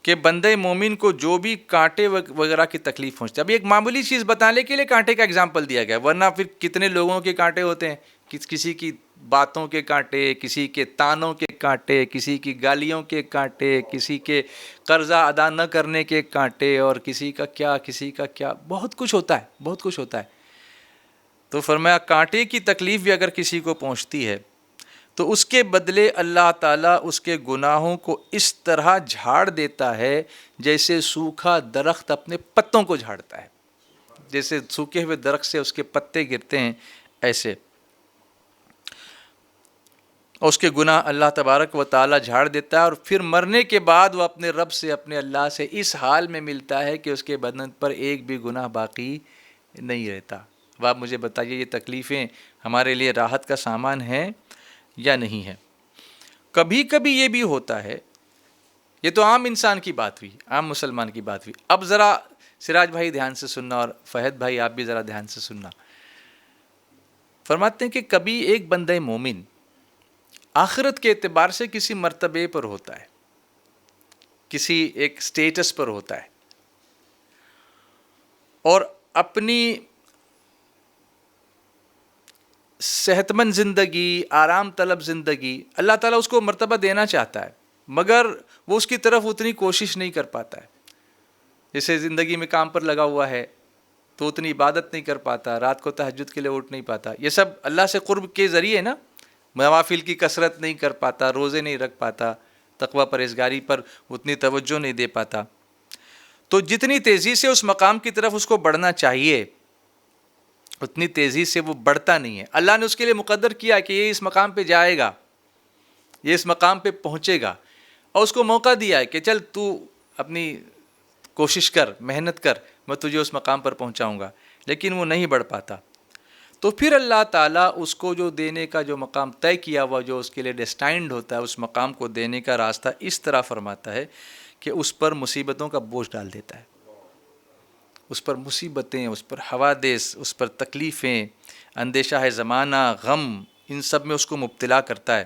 کہ بندے مومن کو جو بھی کانٹے وغیرہ کی تکلیف پہنچتی ہے، ابھی ایک معمولی چیز بتانے کے لیے کانٹے کا اگزامپل دیا گیا، ورنہ پھر کتنے لوگوں کے کانٹے ہوتے ہیں، کسی کی باتوں کے کانٹے، کسی کے تانوں کے کانٹے، کسی کی گالیوں کے کانٹے، کسی کے قرضہ ادا نہ کرنے کے کانٹے، اور کسی کا کیا بہت کچھ ہوتا ہے، بہت کچھ ہوتا ہے۔ تو فرمایا کانٹے کی تکلیف بھی اگر کسی کو پہنچتی ہے تو اس کے بدلے اللہ تعالیٰ اس کے گناہوں کو اس طرح جھاڑ دیتا ہے جیسے سوکھا درخت اپنے پتوں کو جھاڑتا ہے، جیسے سوکھے ہوئے درخت سے اس کے پتے گرتے ہیں ایسے، اور اس کے گناہ اللہ تبارک و تعالیٰ جھاڑ دیتا ہے، اور پھر مرنے کے بعد وہ اپنے رب سے، اپنے اللہ سے اس حال میں ملتا ہے کہ اس کے بدن پر ایک بھی گناہ باقی نہیں رہتا۔ اب آپ مجھے بتائیے یہ تکلیفیں ہمارے لیے راحت کا سامان ہیں یا نہیں ہے؟ کبھی کبھی یہ بھی ہوتا ہے، یہ تو عام انسان کی بات ہوئی، عام مسلمان کی بات ہوئی، اب ذرا سراج بھائی دھیان سے سننا، اور فہد بھائی آپ بھی ذرا دھیان سے سننا۔ فرماتے ہیں کہ کبھی ایک بندہ مومن آخرت کے اعتبار سے کسی مرتبے پر ہوتا ہے، کسی ایک سٹیٹس پر ہوتا ہے، اور اپنی صحت مند زندگی، آرام طلب زندگی اللہ تعالیٰ اس کو مرتبہ دینا چاہتا ہے، مگر وہ اس کی طرف اتنی کوشش نہیں کر پاتا ہے۔ جیسے زندگی میں کام پر لگا ہوا ہے تو اتنی عبادت نہیں کر پاتا، رات کو تہجد کے لیے اٹھ نہیں پاتا، یہ سب اللہ سے قرب کے ذریعے نا، نوافل کی کثرت نہیں کر پاتا، روزے نہیں رکھ پاتا، تقوی پرہیزگاری پر اتنی توجہ نہیں دے پاتا، تو جتنی تیزی سے اس مقام کی طرف اس کو بڑھنا چاہیے اتنی تیزی سے وہ بڑھتا نہیں ہے۔ اللہ نے اس کے لیے مقدر کیا کہ یہ اس مقام پہ جائے گا، یہ اس مقام پہ پہنچے گا، اور اس کو موقع دیا ہے کہ چل تو اپنی کوشش کر، محنت کر، میں تجھے اس مقام پر پہنچاؤں گا، لیکن وہ نہیں بڑھ پاتا۔ تو پھر اللہ تعالیٰ اس کو جو دینے کا جو مقام طے کیا ہوا، جو اس کے لیے ڈیسٹائنڈ ہوتا ہے، اس مقام کو دینے کا راستہ اس طرح فرماتا ہے کہ اس پر مصیبتوں کا بوجھ ڈال دیتا ہے، اس پر مصیبتیں، اس پر حوادث، اس پر تکلیفیں، اندیشہ ہے زمانہ، غم، ان سب میں اس کو مبتلا کرتا ہے،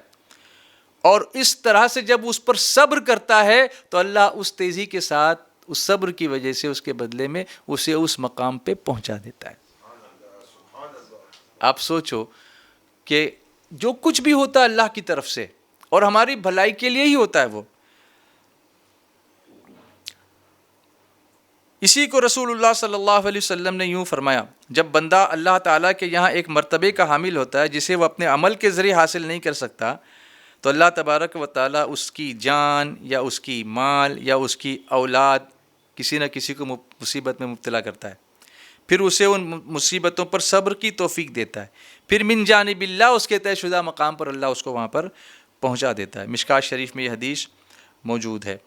اور اس طرح سے جب اس پر صبر کرتا ہے تو اللہ اس تیزی کے ساتھ اس صبر کی وجہ سے اس کے بدلے میں اسے اس مقام پہ پہنچا دیتا ہے۔ آپ سوچو کہ جو کچھ بھی ہوتا ہے اللہ کی طرف سے اور ہماری بھلائی کے لیے ہی ہوتا ہے وہ۔ اسی کو رسول اللہ صلی اللہ علیہ وسلم نے یوں فرمایا، جب بندہ اللہ تعالیٰ کے یہاں ایک مرتبے کا حامل ہوتا ہے جسے وہ اپنے عمل کے ذریعے حاصل نہیں کر سکتا، تو اللہ تبارک و تعالیٰ اس کی جان یا اس کی مال یا اس کی اولاد کسی نہ کسی کو مصیبت میں مبتلا کرتا ہے، پھر اسے ان مصیبتوں پر صبر کی توفیق دیتا ہے، پھر من جانب اللہ اس کے طے شدہ مقام پر اللہ اس کو وہاں پر پہنچا دیتا ہے۔ مشکوٰۃ شریف میں یہ حدیث موجود ہے۔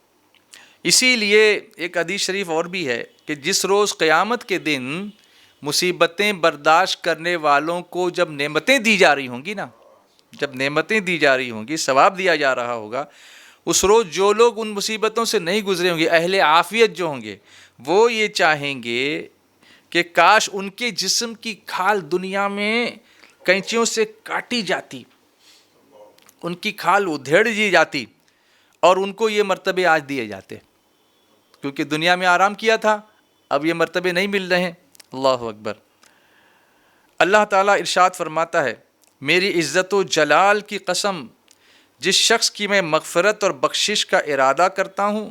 اسی لیے ایک حدیث شریف اور بھی ہے کہ جس روز قیامت کے دن مصیبتیں برداشت کرنے والوں کو جب نعمتیں دی جا رہی ہوں گی نا، جب نعمتیں دی جا رہی ہوں گی، ثواب دیا جا رہا ہوگا، اس روز جو لوگ ان مصیبتوں سے نہیں گزرے ہوں گے، اہل عافیت جو ہوں گے، وہ یہ چاہیں گے کہ کاش ان کے جسم کی کھال دنیا میں کینچیوں سے کاٹی جاتی، ان کی کھال ادھیڑ دی جاتی اور ان کو یہ مرتبے آج دیے جاتے، کیونکہ دنیا میں آرام کیا تھا، اب یہ مرتبے نہیں مل رہے ہیں۔ اللہ اکبر۔ اللہ تعالیٰ ارشاد فرماتا ہے، میری عزت و جلال کی قسم، جس شخص کی میں مغفرت اور بخشش کا ارادہ کرتا ہوں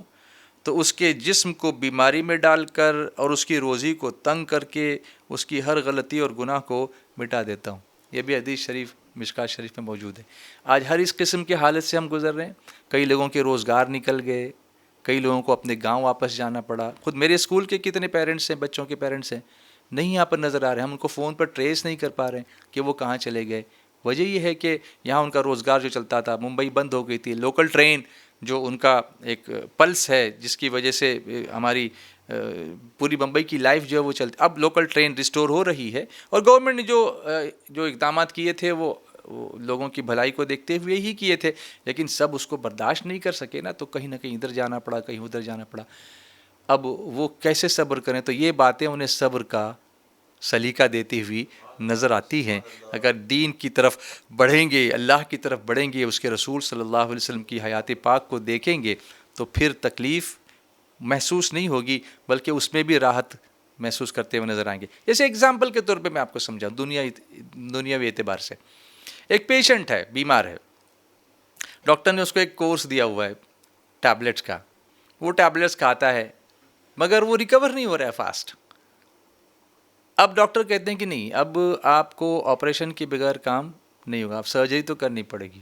تو اس کے جسم کو بیماری میں ڈال کر اور اس کی روزی کو تنگ کر کے اس کی ہر غلطی اور گناہ کو مٹا دیتا ہوں۔ یہ بھی حدیث شریف مشکوٰۃ شریف میں موجود ہے۔ آج ہر اس قسم کی حالت سے ہم گزر رہے ہیں، کئی لوگوں کے روزگار نکل گئے، کئی لوگوں کو اپنے گاؤں واپس جانا پڑا. خود میرے اسکول کے کتنے پیرنٹس ہیں، بچوں کے پیرنٹس ہیں، نہیں یہاں پر نظر آ رہے ہیں، ہم ان کو فون پر ٹریس نہیں کر پا رہے ہیں کہ وہ کہاں چلے گئے. وجہ یہ ہے کہ یہاں ان کا روزگار جو چلتا تھا، ممبئی بند ہو گئی تھی، لوکل ٹرین جو ان کا ایک پلس ہے جس کی وجہ سے ہماری پوری بمبئی کی لائف جو ہے وہ چلتی. اب لوکل ٹرین ریسٹور ہو رہی ہے، اور گورنمنٹ نے جو اقدامات کیے تھے وہ لوگوں کی بھلائی کو دیکھتے ہوئے ہی کیے تھے، لیکن سب اس کو برداشت نہیں کر سکے نا، تو کہیں نہ کہیں ادھر جانا پڑا، کہیں ادھر جانا پڑا. اب وہ کیسے صبر کریں؟ تو یہ باتیں انہیں صبر کا سلیقہ دیتی ہوئی نظر آتی ہیں. اگر دین کی طرف بڑھیں گے، اللہ کی طرف بڑھیں گے، اس کے رسول صلی اللہ علیہ وسلم کی حیات پاک کو دیکھیں گے، تو پھر تکلیف محسوس نہیں ہوگی، بلکہ اس میں بھی راحت محسوس کرتے ہوئے نظر آئیں گے. جیسے اگزامپل کے طور پہ میں آپ کو سمجھاؤں دنیاوی اعتبار سے. ایک پیشنٹ ہے، بیمار ہے، ڈاکٹر نے اس کو ایک کورس دیا ہوا ہے ٹیبلٹس کا، وہ ٹیبلٹس کھاتا ہے مگر وہ ریکور نہیں ہو رہا ہے فاسٹ. اب ڈاکٹر کہتے ہیں کہ نہیں، اب آپ کو آپریشن کے بغیر کام نہیں ہوگا، اب سرجری تو کرنی پڑے گی.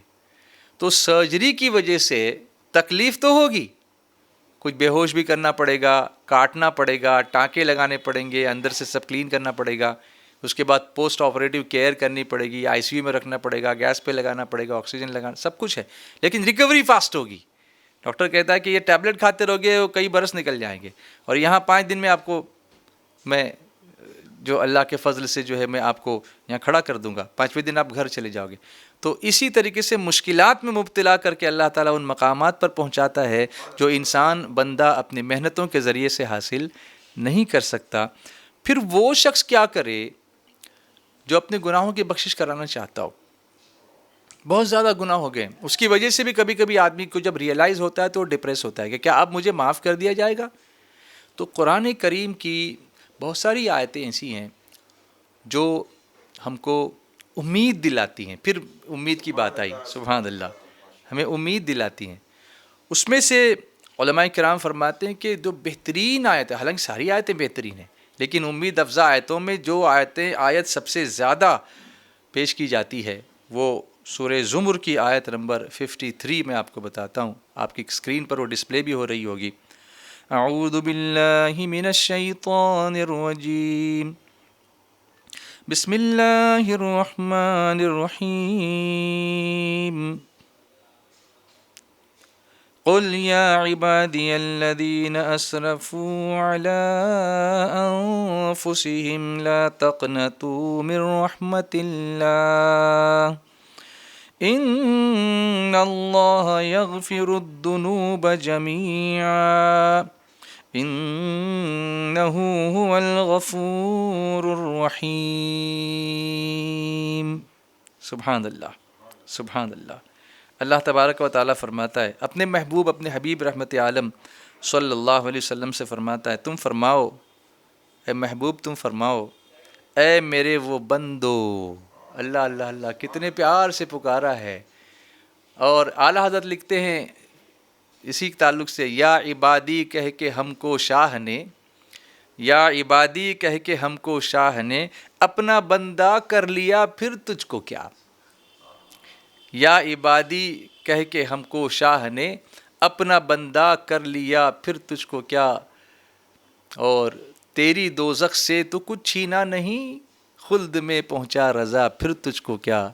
تو سرجری کی وجہ سے تکلیف تو ہوگی، کچھ بے ہوش بھی کرنا پڑے گا، کاٹنا پڑے گا، ٹانکے لگانے پڑیں گے، اندر سے سب کلین کرنا پڑے گا، اس کے بعد پوسٹ آپریٹیو کیئر کرنی پڑے گی، آئی سی یو میں رکھنا پڑے گا، گیس پہ لگانا پڑے گا، آکسیجن لگانا، سب کچھ ہے، لیکن ریکوری فاسٹ ہوگی. ڈاکٹر کہتا ہے کہ یہ ٹیبلٹ کھاتے رہو گے کئی برس نکل جائیں گے، اور یہاں 5 دن میں آپ کو میں جو اللہ کے فضل سے جو ہے میں آپ کو یہاں کھڑا کر دوں گا، 5ویں دن آپ گھر چلے جاؤ گے. تو اسی طریقے سے مشکلات میں مبتلا کر کے اللہ تعالیٰ ان مقامات پر پہنچاتا ہے جو انسان بندہ اپنی محنتوں کے ذریعے سے حاصل نہیں کر سکتا. پھر وہ شخص کیا کرے جو اپنے گناہوں کی بخشش کرانا چاہتا ہو، بہت زیادہ گناہ ہو گئے، اس کی وجہ سے بھی کبھی کبھی آدمی کو جب ریئلائز ہوتا ہے تو وہ ڈپریس ہوتا ہے کہ کیا اب مجھے معاف کر دیا جائے گا. تو قرآن کریم کی بہت ساری آیتیں ایسی ہیں جو ہم کو امید دلاتی ہیں. پھر امید کی بات آئی، سبحان اللہ، ہمیں امید دلاتی ہیں. اس میں سے علماء کرام فرماتے ہیں کہ جو بہترین آیتیں، حالانکہ ساری آیتیں بہترین ہیں، لیکن امید افزا آیتوں میں جو آیت سب سے زیادہ پیش کی جاتی ہے وہ سورہ زمر کی آیت نمبر 53 میں آپ کو بتاتا ہوں. آپ کی اسکرین پر وہ ڈسپلے بھی ہو رہی ہوگی. اعوذ باللہ من الشیطان الرجیم، بسم اللہ الرحمن الرحیم. قل یا عبادی الذین اسرفوا علی انفسهم لا تقنطوا من رحمت اللہ ان اللہ یغفر الذنوب جمیعا انہ هو الغفور الرحیم. سبحان اللہ، سبحان اللہ. اللہ تبارک و تعالیٰ فرماتا ہے، اپنے محبوب، اپنے حبیب رحمت عالم صلی اللہ علیہ وسلم سے فرماتا ہے، تم فرماؤ اے محبوب، تم فرماؤ اے میرے وہ بندو. اللہ اللہ اللہ، کتنے پیار سے پکارا ہے. اور اعلیٰ حضرت لکھتے ہیں اسی تعلق سے، یا عبادی کہہ کے ہم کو شاہ نے، یا عبادی کہہ کے ہم کو شاہ نے اپنا بندہ کر لیا پھر تجھ کو کیا. یا عبادی کہہ کے ہم کو شاہ نے اپنا بندہ کر لیا پھر تجھ کو کیا. اور تیری دوزخ سے تو کچھ چھینا نہیں، خلد میں پہنچا رضا پھر تجھ کو کیا.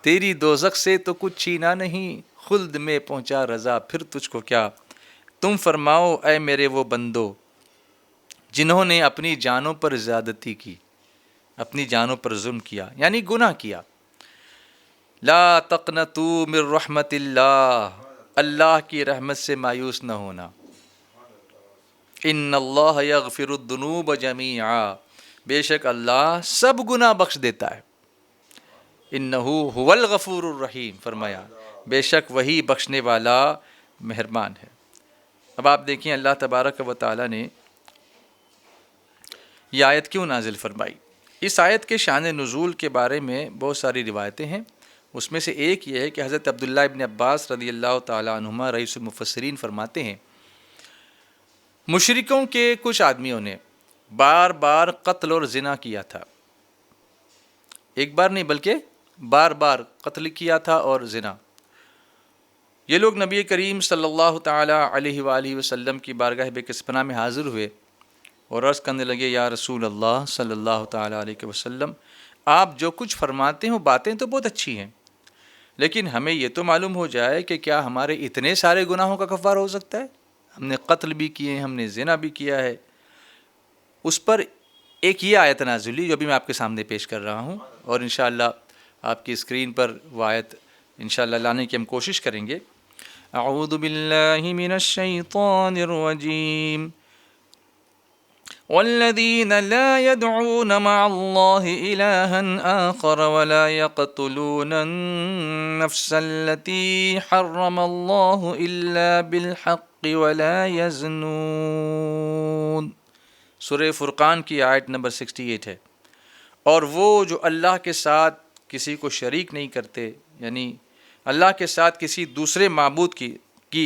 تیری دوزخ سے تو کچھ چھینا نہیں، خلد میں پہنچا رضا پھر تجھ کو کیا. تم فرماؤ اے میرے وہ بندو جنہوں نے اپنی جانوں پر زیادتی کی، اپنی جانوں پر ظلم کیا، یعنی گناہ کیا. لا تقنطوا من رحمت اللہ، اللہ کی رحمت سے مایوس نہ ہونا. ان اللہ یغفر الذنوب جمیعا، بے شک اللہ سب گناہ بخش دیتا ہے. انہ هو الغفور الرحیم، فرمایا بے شک وہی بخشنے والا مہربان ہے. اب آپ دیکھیں اللہ تبارک و تعالیٰ نے یہ آیت کیوں نازل فرمائی. اس آیت کے شان نزول کے بارے میں بہت ساری روایتیں ہیں. اس میں سے ایک یہ ہے کہ حضرت عبداللہ ابن عباس رضی اللہ تعالیٰ عنہما رئیس المفسرین فرماتے ہیں، مشرکوں کے کچھ آدمیوں نے بار بار قتل اور زنا کیا تھا. ایک بار نہیں بلکہ بار بار قتل کیا تھا اور زنا. یہ لوگ نبی کریم صلی اللہ تعالیٰ علیہ وآلہ وسلم کی بارگاہ بے کس پناہ میں حاضر ہوئے اور عرض کرنے لگے، یا رسول اللہ صلی اللہ تعالیٰ علیہ وسلم، آپ جو کچھ فرماتے ہیں وہ باتیں تو بہت اچھی ہیں، لیکن ہمیں یہ تو معلوم ہو جائے کہ کیا ہمارے اتنے سارے گناہوں کا کفارہ ہو سکتا ہے؟ ہم نے قتل بھی کیے ہیں، ہم نے زنا بھی کیا ہے۔ اس پر ایک یہ آیت نازل ہوئی جو ابھی میں آپ کے سامنے پیش کر رہا ہوں، اور انشاءاللہ آپ کی اسکرین پر وہ آیت انشاءاللہ لانے کی ہم کوشش کریں گے۔ اعوذ باللہ من الشیطان الرجیم والذین لا يدعون مع اللہ الہا آخر ولا يقتلون النفس التي حرم اللہ الا بالحق ولا يزنون۔ سورہ فرقان کی آیت نمبر 68 ہے۔ اور وہ جو اللہ کے ساتھ کسی کو شریک نہیں کرتے، یعنی اللہ کے ساتھ کسی دوسرے معبود کی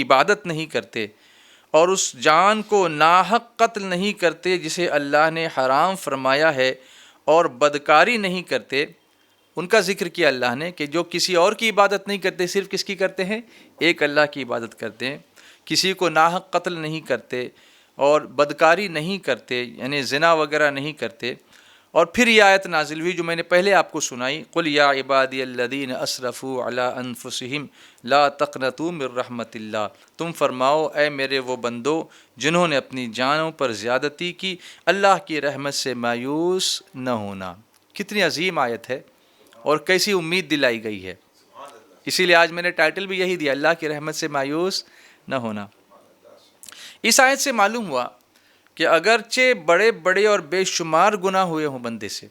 عبادت نہیں کرتے، اور اس جان کو ناحق قتل نہیں کرتے جسے اللہ نے حرام فرمایا ہے، اور بدکاری نہیں کرتے، ان کا ذکر کیا اللہ نے کہ جو کسی اور کی عبادت نہیں کرتے، صرف کس کی کرتے ہیں؟ ایک اللہ کی عبادت کرتے ہیں، کسی کو ناحق قتل نہیں کرتے اور بدکاری نہیں کرتے، یعنی زنا وغیرہ نہیں کرتے۔ اور پھر یہ آیت نازل ہوئی جو میں نے پہلے آپ کو سنائی، قل یا عبادی الذین اسرفوا علی انفسہم لا تقنطوا من رحمت اللہ، تم فرماؤ اے میرے وہ بندو جنہوں نے اپنی جانوں پر زیادتی کی، اللہ کی رحمت سے مایوس نہ ہونا۔ کتنی عظیم آیت ہے اور کیسی امید دلائی گئی ہے۔ اسی لیے آج میں نے ٹائٹل بھی یہی دیا، اللہ کی رحمت سے مایوس نہ ہونا۔ اس آیت سے معلوم ہوا کہ اگرچہ بڑے بڑے اور بے شمار گناہ ہوئے ہوں بندے سے،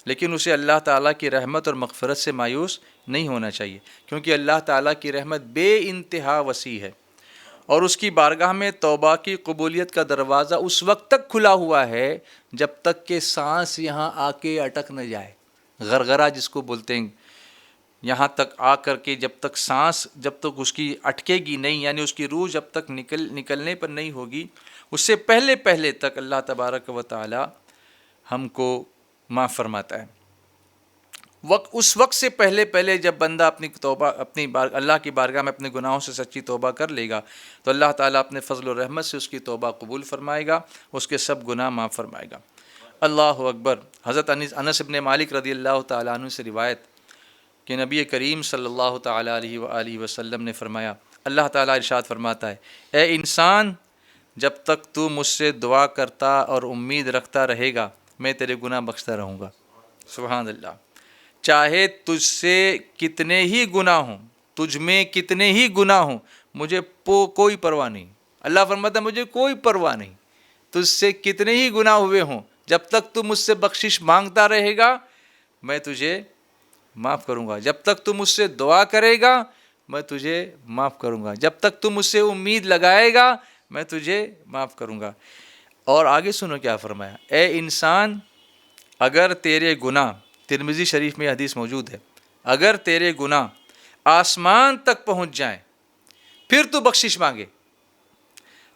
لیکن اسے اللہ تعالیٰ کی رحمت اور مغفرت سے مایوس نہیں ہونا چاہیے، کیونکہ اللہ تعالیٰ کی رحمت بے انتہا وسیع ہے، اور اس کی بارگاہ میں توبہ کی قبولیت کا دروازہ اس وقت تک کھلا ہوا ہے جب تک کہ سانس یہاں آ کے اٹک نہ جائے، غرغرہ جس کو بولتے ہیں، یہاں تک آ کر کے جب تک سانس جب تک اس کی اٹکے گی نہیں، یعنی اس کی روح جب تک نکلنے پر نہیں ہوگی، اس سے پہلے تک اللہ تبارک و تعالی ہم کو معاف فرماتا ہے۔ اس وقت سے پہلے جب بندہ اپنی توبہ اللہ کی بارگاہ میں اپنے گناہوں سے سچی توبہ کر لے گا تو اللہ تعالیٰ اپنے فضل و رحمت سے اس کی توبہ قبول فرمائے گا، اس کے سب گناہ معاف فرمائے گا۔ اللہ اکبر۔ حضرت انس بن مالک رضی اللہ تعالیٰ عنہ سے روایت کہ نبی کریم صلی اللہ تعالیٰ علیہ وآلہ وسلم نے فرمایا، اللہ تعالیٰ ارشاد فرماتا ہے، اے انسان، جب تک تو مجھ سے دعا کرتا اور امید رکھتا رہے گا میں تیرے گناہ بخشتا رہوں گا۔ سبحان اللہ۔ چاہے تجھ سے کتنے ہی گناہ ہوں، تجھ میں کتنے ہی گناہ ہوں، مجھے کوئی پرواہ نہیں۔ اللہ فرماتا ہے مجھے کوئی پرواہ نہیں، تجھ سے کتنے ہی گناہ ہوئے ہوں، جب تک تو مجھ سے بخشش مانگتا رہے گا میں تجھے معاف کروں گا، جب تک تو مجھ سے دعا کرے گا میں تجھے معاف کروں گا، جب تک تو مجھ سے امید لگائے گا میں تجھے معاف کروں گا۔ اور آگے سنو کیا فرمایا، اے انسان، اگر تیرے گناہ، ترمذی شریف میں حدیث موجود ہے، اگر تیرے گناہ آسمان تک پہنچ جائیں پھر تو بخشش مانگے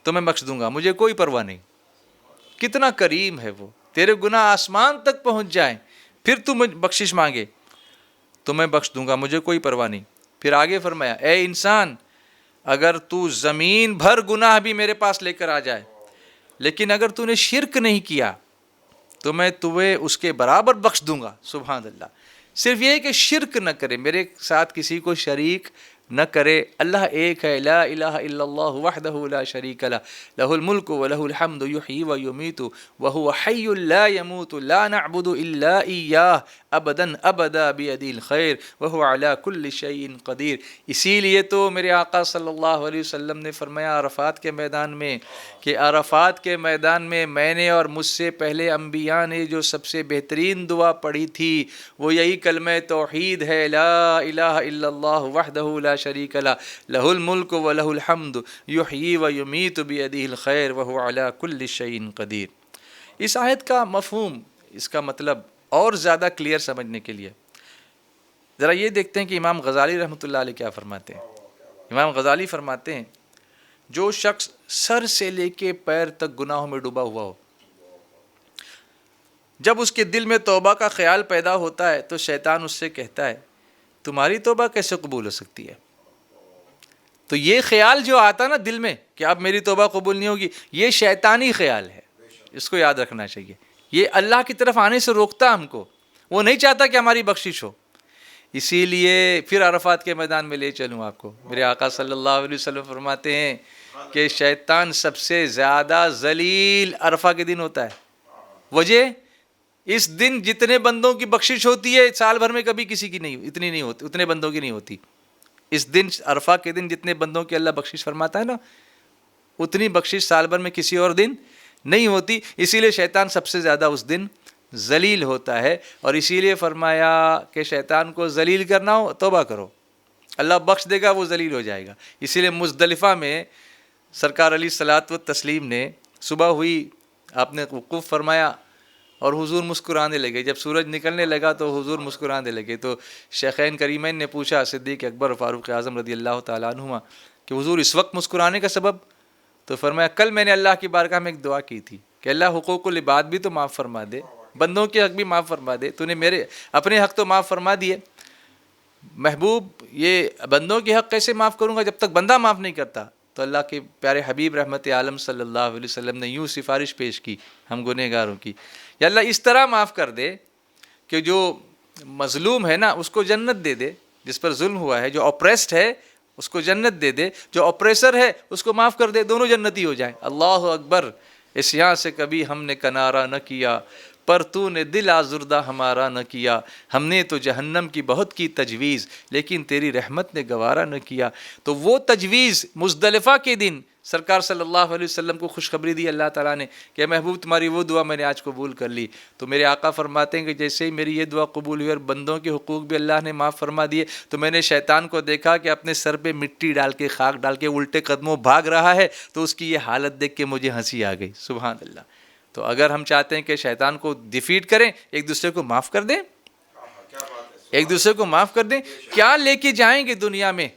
تو میں بخش دوں گا، مجھے کوئی پرواہ نہیں۔ کتنا کریم ہے وہ، تیرے گناہ آسمان تک پہنچ جائیں پھر تو بخشش مانگے تو میں بخش دوں گا، مجھے کوئی پرواہ نہیں۔ پھر آگے فرمایا، اے انسان، اگر تو زمین بھر گناہ بھی میرے پاس لے کر آ جائے لیکن اگر تو نے شرک نہیں کیا تو میں تمہیں اس کے برابر بخش دوں گا۔ سبحان اللہ۔ صرف یہ کہ شرک نہ کرے، میرے ساتھ کسی کو شریک نہ کرے۔ اللہ ایک ہے، لا الہ الا اللہ وحدہ لا شریک لہ، لہ الملک ولہ الحمد یحیی ویمیت وہو حی لا یموت، لا نعبد الا ایاہ ابدا ابدا بیدہ الخیر وہو علی کل شیء قدیر۔ اسی لیے تو میرے آقا صلی اللہ علیہ وسلم نے فرمایا عرفات کے میدان میں کہ عرفات کے میدان میں نے اور مجھ سے پہلے انبیاء نے جو سب سے بہترین دعا پڑھی تھی وہ یہی کلمہ توحید ہے، لا الہ الا اللہ وحدہ لا شریک لہ، لہ الملک ولہ الحمد یحیی ویمیت بیدہ الخیر وہو علی کل شیء قدیر۔ اس آیت کا مفہوم، اس کا مطلب اور زیادہ کلیئر سمجھنے کے لیے ذرا یہ دیکھتے ہیں کہ امام غزالی رحمۃ اللہ علیہ کیا فرماتے ہیں۔ امام غزالی فرماتے ہیں، جو شخص سر سے لے کے پیر تک گناہوں میں ڈوبا ہوا ہو، جب اس کے دل میں توبہ کا خیال پیدا ہوتا ہے تو شیطان اس سے کہتا ہے تمہاری توبہ کیسے قبول ہو سکتی ہے؟ تو یہ خیال جو آتا نا دل میں کہ اب میری توبہ قبول نہیں ہوگی، یہ شیطانی خیال ہے، اس کو یاد رکھنا چاہیے۔ یہ اللہ کی طرف آنے سے روکتا ہم کو، وہ نہیں چاہتا کہ ہماری بخشش ہو۔ اسی لیے پھر عرفات کے میدان میں لے چلوں آپ کو، میرے آقا صلی اللہ علیہ وسلم فرماتے ہیں کہ شیطان سب سے زیادہ ذلیل عرفہ کے دن ہوتا ہے۔ وجہ، اس دن جتنے بندوں کی بخشش ہوتی ہے سال بھر میں کبھی کسی کی نہیں، اتنی نہیں ہوتی، اتنے بندوں کی نہیں ہوتی۔ اس دن عرفہ کے دن جتنے بندوں کی اللہ بخشش فرماتا ہے نا، اتنی بخشش سال بھر میں کسی اور دن نہیں ہوتی۔ اسی لیے شیطان سب سے زیادہ اس دن ذلیل ہوتا ہے، اور اسی لیے فرمایا کہ شیطان کو ذلیل کرنا ہو توبہ کرو، اللہ بخش دے گا، وہ ذلیل ہو جائے گا۔ اسی لیے مزدلفہ میں سرکار علیہ الصلوۃ والتسلیم نے صبح ہوئی، آپ نے وقوف فرمایا اور حضور مسکرانے لگے۔ جب سورج نکلنے لگا تو حضور مسکرانے لگے، تو شیخین کریمین نے پوچھا صدیق اکبر فاروق اعظم رضی اللہ تعالیٰ عنہما کہ حضور اس وقت مسکرانے کا سبب؟ تو فرمایا کل میں نے اللہ کی بارگاہ میں ایک دعا کی تھی کہ اللہ حقوق العباد بھی تو معاف فرما دے، بندوں کے حق بھی معاف فرما دے، تو نے میرے اپنے حق تو معاف فرما دیے، محبوب یہ بندوں کے حق کیسے معاف کروں گا جب تک بندہ معاف نہیں کرتا؟ تو اللہ کے پیارے حبیب رحمت عالم صلی اللہ علیہ وسلم نے یوں سفارش پیش کی ہم گنہگاروں کی، یا اللہ اس طرح معاف کر دے کہ جو مظلوم ہے نا اس کو جنت دے دے، جس پر ظلم ہوا ہے، جو اپریسڈ ہے اس کو جنت دے دے، جو اپریسر ہے اس کو معاف کر دے، دونوں جنتی ہو جائیں۔ اللہ اکبر، اس یہاں سے کبھی ہم نے کنارہ نہ کیا، پر تو نے دل آزردہ ہمارا نہ کیا، ہم نے تو جہنم کی بہت کی تجویز، لیکن تیری رحمت نے گوارا نہ کیا۔ تو وہ تجویز مزدلفہ کے دن سرکار صلی اللہ علیہ وسلم کو خوشخبری دی اللہ تعالیٰ نے کہ محبوب تمہاری وہ دعا میں نے آج قبول کر لی۔ تو میرے آقا فرماتے ہیں کہ جیسے ہی میری یہ دعا قبول ہوئی اور بندوں کے حقوق بھی اللہ نے معاف فرما دیے، تو میں نے شیطان کو دیکھا کہ اپنے سر پہ مٹی ڈال کے، خاک ڈال کے الٹے قدموں بھاگ رہا ہے، تو اس کی یہ حالت دیکھ کے مجھے ہنسی آ گئی۔ سبحان اللہ۔ تو اگر ہم چاہتے ہیں کہ شیطان کو ڈیفیٹ کریں، ایک دوسرے کو معاف کر دیں، ایک دوسرے کو معاف کر دیں۔ کیا لے کے جائیں گے دنیا میں،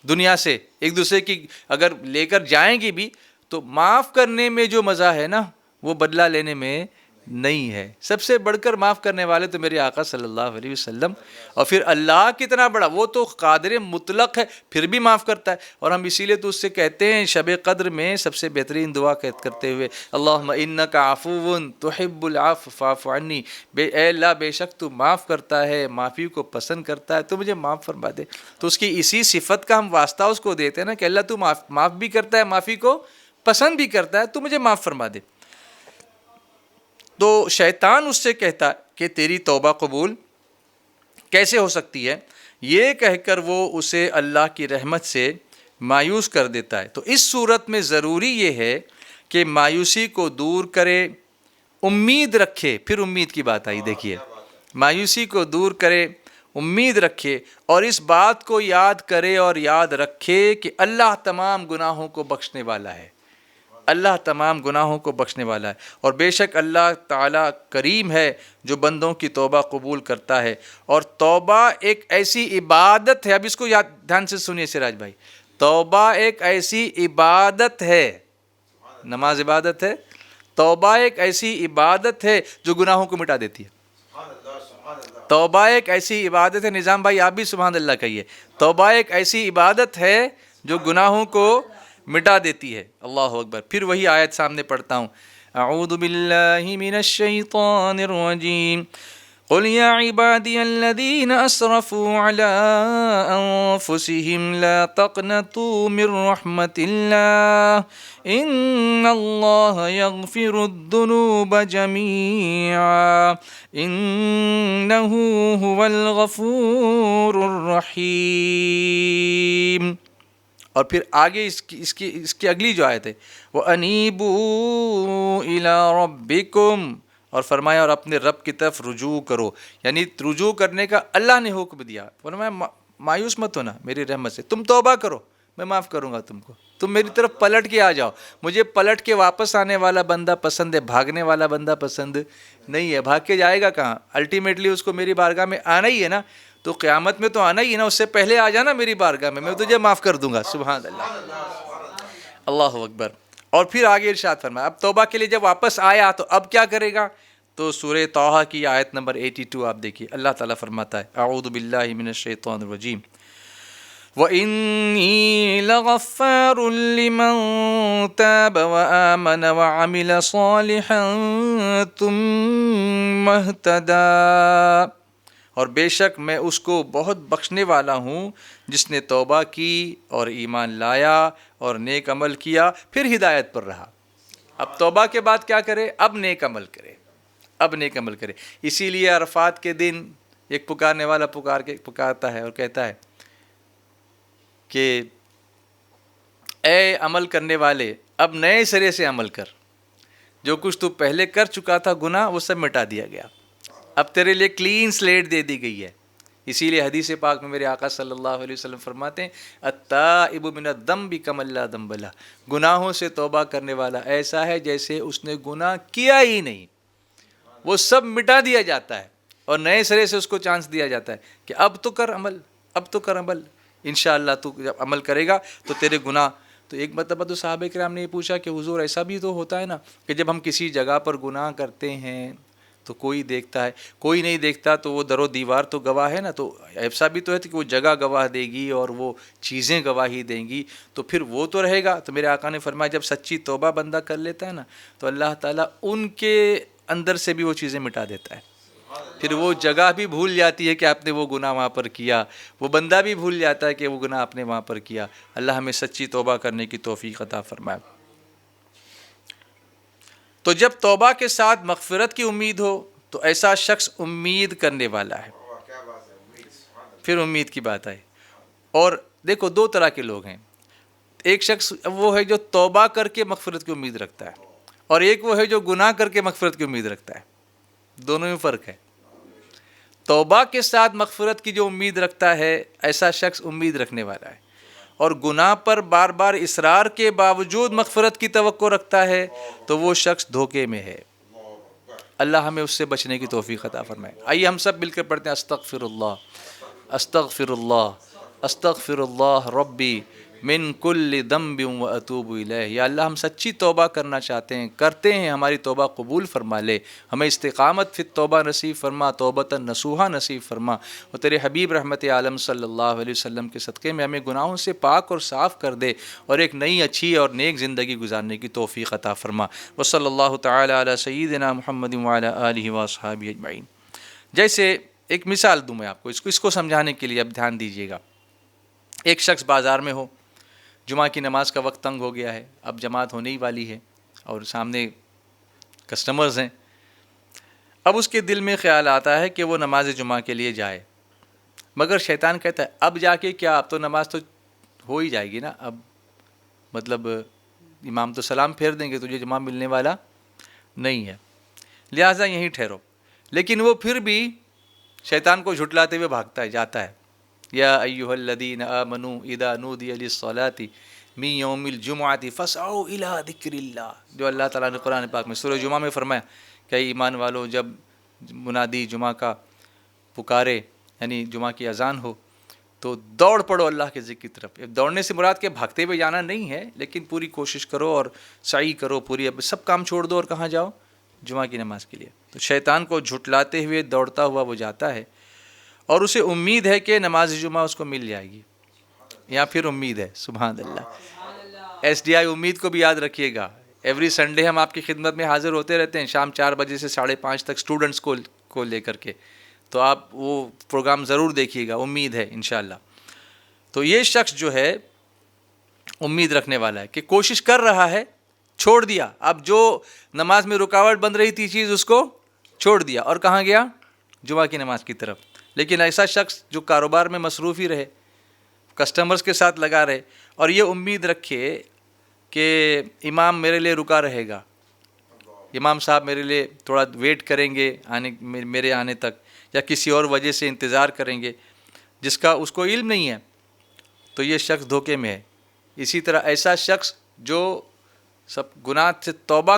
دنیا سے ایک دوسرے کی اگر لے کر جائیں گے بھی، تو معاف کرنے میں جو مزہ ہے نا وہ بدلہ لینے میں نہیں ہے۔ سب سے بڑھ کر معاف کرنے والے تو میرے آقا صلی اللہ علیہ وسلم، اور پھر اللہ کتنا بڑا، وہ تو قادر مطلق ہے، پھر بھی معاف کرتا ہے۔ اور ہم اسی لیے تو اس سے کہتے ہیں شب قدر میں سب سے بہترین دعا کرتے ہوئے اللہم انک عفو تحب العفو فاعف عنی، اے اللہ بے شک تو معاف کرتا ہے، معافی کو پسند کرتا ہے، تو مجھے معاف فرما دے۔ تو اس کی اسی صفت کا ہم واسطہ اس کو دیتے ہیں نا کہ اللہ تو معاف بھی کرتا ہے، معافی کو پسند بھی کرتا ہے، تو مجھے معاف فرما دے۔ تو شیطان اس سے کہتا کہ تیری توبہ قبول کیسے ہو سکتی ہے، یہ کہہ کر وہ اسے اللہ کی رحمت سے مایوس کر دیتا ہے۔ تو اس صورت میں ضروری یہ ہے کہ مایوسی کو دور کرے، امید رکھے۔ پھر امید کی بات آئی، دیکھیے، مایوسی کو دور کرے، امید رکھے، اور اس بات کو یاد کرے اور یاد رکھے کہ اللہ تمام گناہوں کو بخشنے والا ہے، اللہ تمام گناہوں کو بخشنے والا ہے، اور بے شک اللہ تعالیٰ کریم ہے جو بندوں کی توبہ قبول کرتا ہے۔ اور توبہ ایک ایسی عبادت ہے، اب اس کو یاد دھیان سے سنیے سراج بھائی، توبہ ایک ایسی عبادت ہے، نماز عبادت ہے، توبہ ایک ایسی عبادت ہے جو گناہوں کو مٹا دیتی ہے۔ توبہ ایک ایسی عبادت ہے، نظام بھائی آپ بھی سبحان اللہ کہیے، توبہ ایک ایسی عبادت ہے جو گناہوں کو مٹا دیتی ہے۔ اللہ اکبر۔ پھر وہی آیت سامنے پڑھتا ہوں، اعوذ باللہ من الشیطان الرجیم، قل یا عبادی الذین اسرفوا علی انفسهم لا تقنطوا من رحمت اللہ ان اللہ یغفر الذنوب جمیعا انہ هو الغفور الرحیم۔ اور پھر آگے اس کی اگلی جو آیت ہے، وَأَنِيبُوا إِلَىٰ رَبِّكُمْ، اور فرمایا اور اپنے رب کی طرف رجوع کرو، یعنی رجوع کرنے کا اللہ نے حکم دیا۔ فرمایا مایوس مت ہونا میری رحمت سے، تم توبہ کرو، میں معاف کروں گا تم کو، تم میری طرف پلٹ کے آ جاؤ۔ مجھے پلٹ کے واپس آنے والا بندہ پسند ہے، بھاگنے والا بندہ پسند نہیں ہے۔ بھاگ کے جائے گا کہاں؟ الٹیمیٹلی اس کو میری بارگاہ میں آنا ہی ہے نا، تو قیامت میں تو آنا ہی ہے نا، اس سے پہلے آ جانا میری بارگاہ میں تجھے معاف کر دوں گا۔ سبحان اللہ، اللہ اکبر۔ اور پھر آگے ارشاد فرمایا اب توبہ کے لیے جب واپس آیا تو اب کیا کرے گا؟ تو سورہ طٰہٰ کی آیت نمبر 82 آپ دیکھیے، اللہ تعالیٰ فرماتا ہے، اعوذ باللہ من الشیطان الرجیم، وَإِنِّي لَغَفَّارٌ لِّمَن تَابَ وَآمَنَ وَعَمِلَ صَالِحًا ثُمَّ اهْتَدَىٰ، اور بے شک میں اس کو بہت بخشنے والا ہوں جس نے توبہ کی اور ایمان لایا اور نیک عمل کیا پھر ہدایت پر رہا۔ اب توبہ کے بعد کیا کرے؟ اب نیک عمل کرے، اب نیک عمل کرے۔ اسی لیے عرفات کے دن ایک پکارنے والا پکارتا ہے اور کہتا ہے کہ اے عمل کرنے والے، اب نئے سرے سے عمل کر، جو کچھ تو پہلے کر چکا تھا گناہ وہ سب مٹا دیا گیا، اب تیرے لیے کلین سلیٹ دے دی گئی ہے۔ اسی لیے حدیث پاک میں میرے آقا صلی اللہ علیہ وسلم فرماتے ہیں التائب من الذنب کمن لا ذنب لہ، گناہوں سے توبہ کرنے والا ایسا ہے جیسے اس نے گناہ کیا ہی نہیں، وہ سب مٹا دیا جاتا ہے اور نئے سرے سے اس کو چانس دیا جاتا ہے کہ اب تو کر عمل، اب تو کر عمل، انشاءاللہ تو جب عمل کرے گا تو تیرے گناہ۔ تو ایک مرتبہ تو صحابہ کرام نے یہ پوچھا کہ حضور ایسا بھی تو ہوتا ہے نا کہ جب ہم کسی جگہ پر گناہ کرتے ہیں تو کوئی دیکھتا ہے، کوئی نہیں دیکھتا تو وہ در و دیوار تو گواہ ہے نا، تو ایسا بھی تو ہے کہ وہ جگہ گواہ دے گی اور وہ چیزیں گواہی دیں گی، تو پھر وہ تو رہے گا۔ تو میرے آقا نے فرمایا جب سچی توبہ بندہ کر لیتا ہے نا تو اللہ تعالیٰ ان کے اندر سے بھی وہ چیزیں مٹا دیتا ہے، پھر وہ جگہ بھی بھول جاتی ہے کہ آپ نے وہ گناہ وہاں پر کیا، وہ بندہ بھی بھول جاتا ہے کہ وہ گناہ آپ نے وہاں پر کیا۔ اللہ ہمیں سچی توبہ کرنے کی توفیق عطا فرمائے۔ تو جب توبہ کے ساتھ مغفرت کی امید ہو تو ایسا شخص امید کرنے والا ہے۔ پھر امید کی بات آئی، اور دیکھو دو طرح کے لوگ ہیں، ایک شخص وہ ہے جو توبہ کر کے مغفرت کی امید رکھتا ہے، اور ایک وہ ہے جو گناہ کر کے مغفرت کی امید رکھتا ہے، دونوں میں فرق ہے۔ توبہ کے ساتھ مغفرت کی جو امید رکھتا ہے ایسا شخص امید رکھنے والا ہے، اور گناہ پر بار بار اصرار کے باوجود مغفرت کی توقع رکھتا ہے تو وہ شخص دھوکے میں ہے۔ اللہ ہمیں اس سے بچنے کی توفیق عطا فرمائے۔ آئیے ہم سب مل کر پڑھتے ہیں استغفر اللہ استغفر اللہ استغفر اللہ ربی من کل ذنب واتوب الیہ۔ یا اللہ ہم سچی توبہ کرنا چاہتے ہیں، کرتے ہیں، ہماری توبہ قبول فرما لے، ہمیں استقامت فی التوبہ نصیب فرما، توبۃ نصوحہ نصیب فرما، اور تیرے حبیب رحمت عالم صلی اللہ علیہ وسلم کے صدقے میں ہمیں گناہوں سے پاک اور صاف کر دے اور ایک نئی اچھی اور نیک زندگی گزارنے کی توفیق عطا فرما۔ وصلی اللہ تعالی علی سیدنا محمد وعلی آلہ واصحابہ اجمعین۔ جیسے ایک مثال دوں میں آپ کو، اس کو سمجھانے کے لیے اب دھیان دیجیے گا۔ ایک شخص بازار میں ہو، جمعہ کی نماز کا وقت تنگ ہو گیا ہے، اب جماعت ہونے ہی والی ہے اور سامنے کسٹمرز ہیں، اب اس کے دل میں خیال آتا ہے کہ وہ نماز جمعہ کے لیے جائے، مگر شیطان کہتا ہے اب جا کے کیا، اب تو نماز تو ہو ہی جائے گی نا، اب مطلب امام تو سلام پھیر دیں گے، تجھے جمعہ ملنے والا نہیں ہے، لہٰذا یہیں ٹھہرو۔ لیکن وہ پھر بھی شیطان کو جھٹلاتے ہوئے بھاگتا ہے، جاتا ہے۔ یا ایھا الذین آمنوا اذا نودی للصلاۃ من یوم الجمعۃ فاسعوا الی ذکر اللہ، جو اللہ تعالیٰ نے قرآن پاک میں سورہ جمعہ میں فرمایا کہ اے ایمان والو جب منادی جمعہ کا پکارے یعنی جمعہ کی اذان ہو تو دوڑ پڑو اللہ کے ذکر کی طرف۔ دوڑنے سے مراد کہ بھاگتے ہوئے جانا نہیں ہے، لیکن پوری کوشش کرو اور سعی کرو، پوری اب سب کام چھوڑ دو اور کہاں جاؤ؟ جمعہ کی نماز کے لیے۔ تو شیطان کو جھٹلاتے ہوئے دوڑتا ہوا وہ جاتا ہے اور اسے امید ہے کہ نماز جمعہ اس کو مل جائے گی، یا پھر امید ہے، سبحان اللہ۔ ایس ڈی آئی امید کو بھی یاد رکھیے گا، ایوری سنڈے ہم آپ کی خدمت میں حاضر ہوتے رہتے ہیں، شام 4 بجے سے 5:30 تک اسٹوڈنٹس کو لے کر کے، تو آپ وہ پروگرام ضرور دیکھیے گا، امید ہے انشاءاللہ۔ تو یہ شخص جو ہے امید رکھنے والا ہے کہ کوشش کر رہا ہے، چھوڑ دیا، اب جو نماز میں رکاوٹ بن رہی تھی چیز اس کو چھوڑ دیا اور کہاں گیا؟ جمعہ کی نماز کی طرف۔ لیکن ایسا شخص جو کاروبار میں مصروف ہی رہے، کسٹمرز کے ساتھ لگا رہے اور یہ امید رکھے کہ امام میرے لیے رکا رہے گا، امام صاحب میرے لیے تھوڑا ویٹ کریں گے میرے آنے تک، یا کسی اور وجہ سے انتظار کریں گے، جس کا اس کو علم نہیں ہے، تو یہ شخص دھوکے میں ہے۔ اسی طرح ایسا شخص جو سب گناہ سے توبہ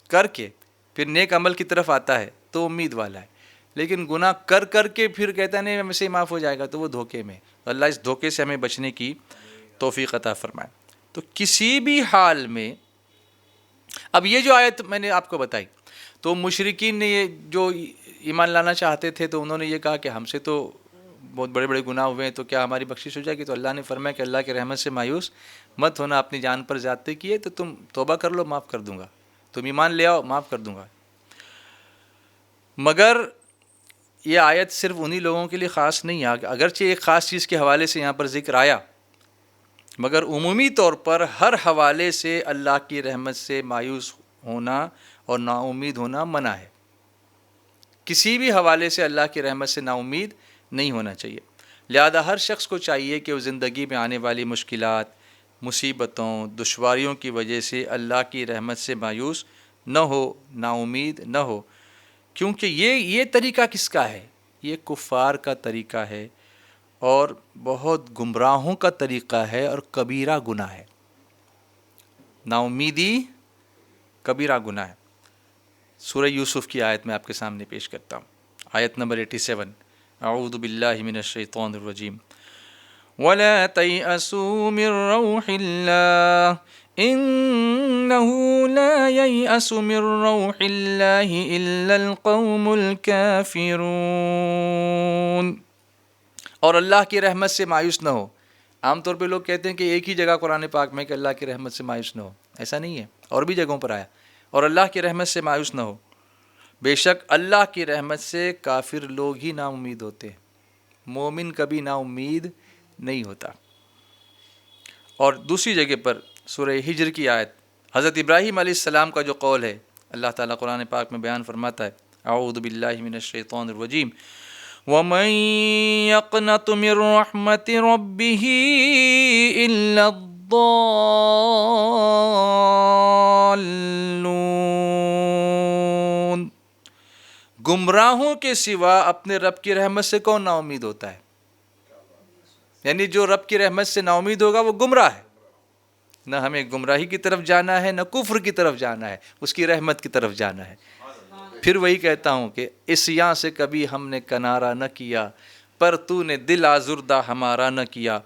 کر کے پھر نیک عمل کی طرف آتا ہے تو امید والا ہے، لیکن گناہ کر کے پھر کہتا ہے نہیں مجھ سے معاف ہو جائے گا، تو وہ دھوکے میں ہے۔ تو اللہ اس دھوکے سے ہمیں بچنے کی توفیق عطا فرمائے۔ تو کسی بھی حال میں، اب یہ جو آیت میں نے آپ کو بتائی، تو مشرکین نے یہ جو ایمان لانا چاہتے تھے تو انہوں نے یہ کہا کہ ہم سے تو بہت بڑے بڑے گناہ ہوئے ہیں تو کیا ہماری بخشش ہو جائے گی؟ تو اللہ نے فرمایا کہ اللہ کی رحمت سے مایوس مت ہونا، اپنی جان پر زیادتی کی ہے تو تم توبہ کر لو، معاف کر دوں گا، تم ایمان لے آؤ، معاف کر دوں گا۔ مگر یہ آیت صرف انہی لوگوں کے لیے خاص نہیں ہے، اگرچہ ایک خاص چیز کے حوالے سے یہاں پر ذکر آیا، مگر عمومی طور پر ہر حوالے سے اللہ کی رحمت سے مایوس ہونا اور نا امید ہونا منع ہے۔ کسی بھی حوالے سے اللہ کی رحمت سے نا امید نہیں ہونا چاہیے۔ لہذا ہر شخص کو چاہیے کہ وہ زندگی میں آنے والی مشکلات، مصیبتوں، دشواریوں کی وجہ سے اللہ کی رحمت سے مایوس نہ ہو، نا امید نہ ہو، کیونکہ یہ طریقہ کس کا ہے؟ یہ کفار کا طریقہ ہے اور بہت گمراہوں کا طریقہ ہے اور کبیرہ گناہ ہے۔ نا امیدی کبیرہ گناہ ہے۔ سورہ یوسف کی آیت میں آپ کے سامنے پیش کرتا ہوں، آیت نمبر 87، اعوذ باللہ من الشیطان الرجیم، وَلَا تَيْأَسُوا مِن رَّوْحِ اللَّهِ إِنَّهُ لَا يَيْأَسُ مِن رَّوْحِ اللَّهِ إِلَّا الْقَوْمُ الْكَافِرُونَ۔ اور اللہ کی رحمت سے مایوس نہ ہو۔ عام طور پہ لوگ کہتے ہیں کہ ایک ہی جگہ قرآن پاک میں کہ اللہ کی رحمت سے مایوس نہ ہو، ایسا نہیں ہے، اور بھی جگہوں پر آیا، اور اللہ کی رحمت سے مایوس نہ ہو۔ بے شک اللہ کی رحمت سے کافر لوگ ہی نا امید ہوتے ہیں، مومن کبھی نا امید نہیں ہوتا۔ اور دوسری جگہ پر سورہ ہجر کی آیت، حضرت ابراہیم علیہ السلام کا جو قول ہے، اللہ تعالیٰ قرآن پاک میں بیان فرماتا ہے، اعوذ باللہ من الشیطان الرجیم، وَمَن يَقْنَطُ مِن رَّحْمَتِ رَبِّهِ إِلَّا الضَّالُّونَ۔ گمراہوں کے سوا اپنے رب کی رحمت سے کون نا امید ہوتا ہے؟ یعنی جو رب کی رحمت سے نا امید ہوگا وہ گمراہ ہے۔ نہ ہمیں گمراہی کی طرف جانا ہے، نہ کفر کی طرف جانا ہے، اس کی رحمت کی طرف جانا ہے۔ پھر وہی کہتا ہوں کہ عصیاں سے کبھی ہم نے کنارہ نہ کیا، پر تو نے دل آزردہ ہمارا نہ کیا،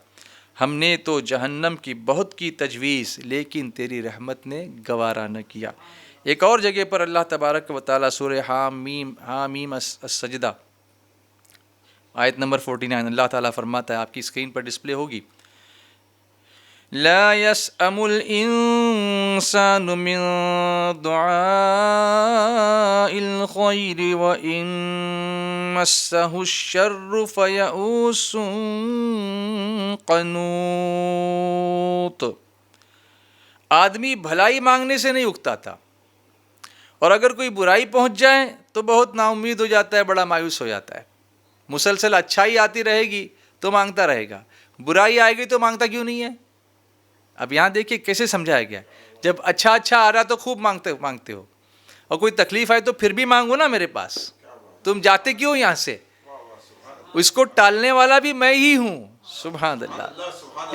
ہم نے تو جہنم کی بہت کی تجویز، لیکن تیری رحمت نے گوارا نہ کیا۔ ایک اور جگہ پر اللہ تبارک و تعالیٰ سورہ حامیم السجدہ آیت نمبر 49 اللہ تعالیٰ فرماتا ہے، آپ کی اسکرین پر ڈسپلے ہوگی، لا يسأم الإنسان من دعاء الخير وإن مسه الشر فيئوس قنوط۔ آدمی بھلائی مانگنے سے نہیں اکتا تھا، اور اگر کوئی برائی پہنچ جائے تو بہت نا امید ہو جاتا ہے، بڑا مایوس ہو جاتا ہے۔ مسلسل اچھائی آتی رہے گی تو مانگتا رہے گا، برائی آئے گی تو مانگتا کیوں نہیں ہے؟ اب یہاں دیکھیے کیسے سمجھایا گیا، جب اچھا آ رہا تو خوب مانگتے ہو، اور کوئی تکلیف آئے تو پھر بھی مانگو نا میرے پاس، تم جاتے کیوں یہاں سے؟ اس کو ٹالنے والا بھی میں ہی ہوں، سبحان اللہ،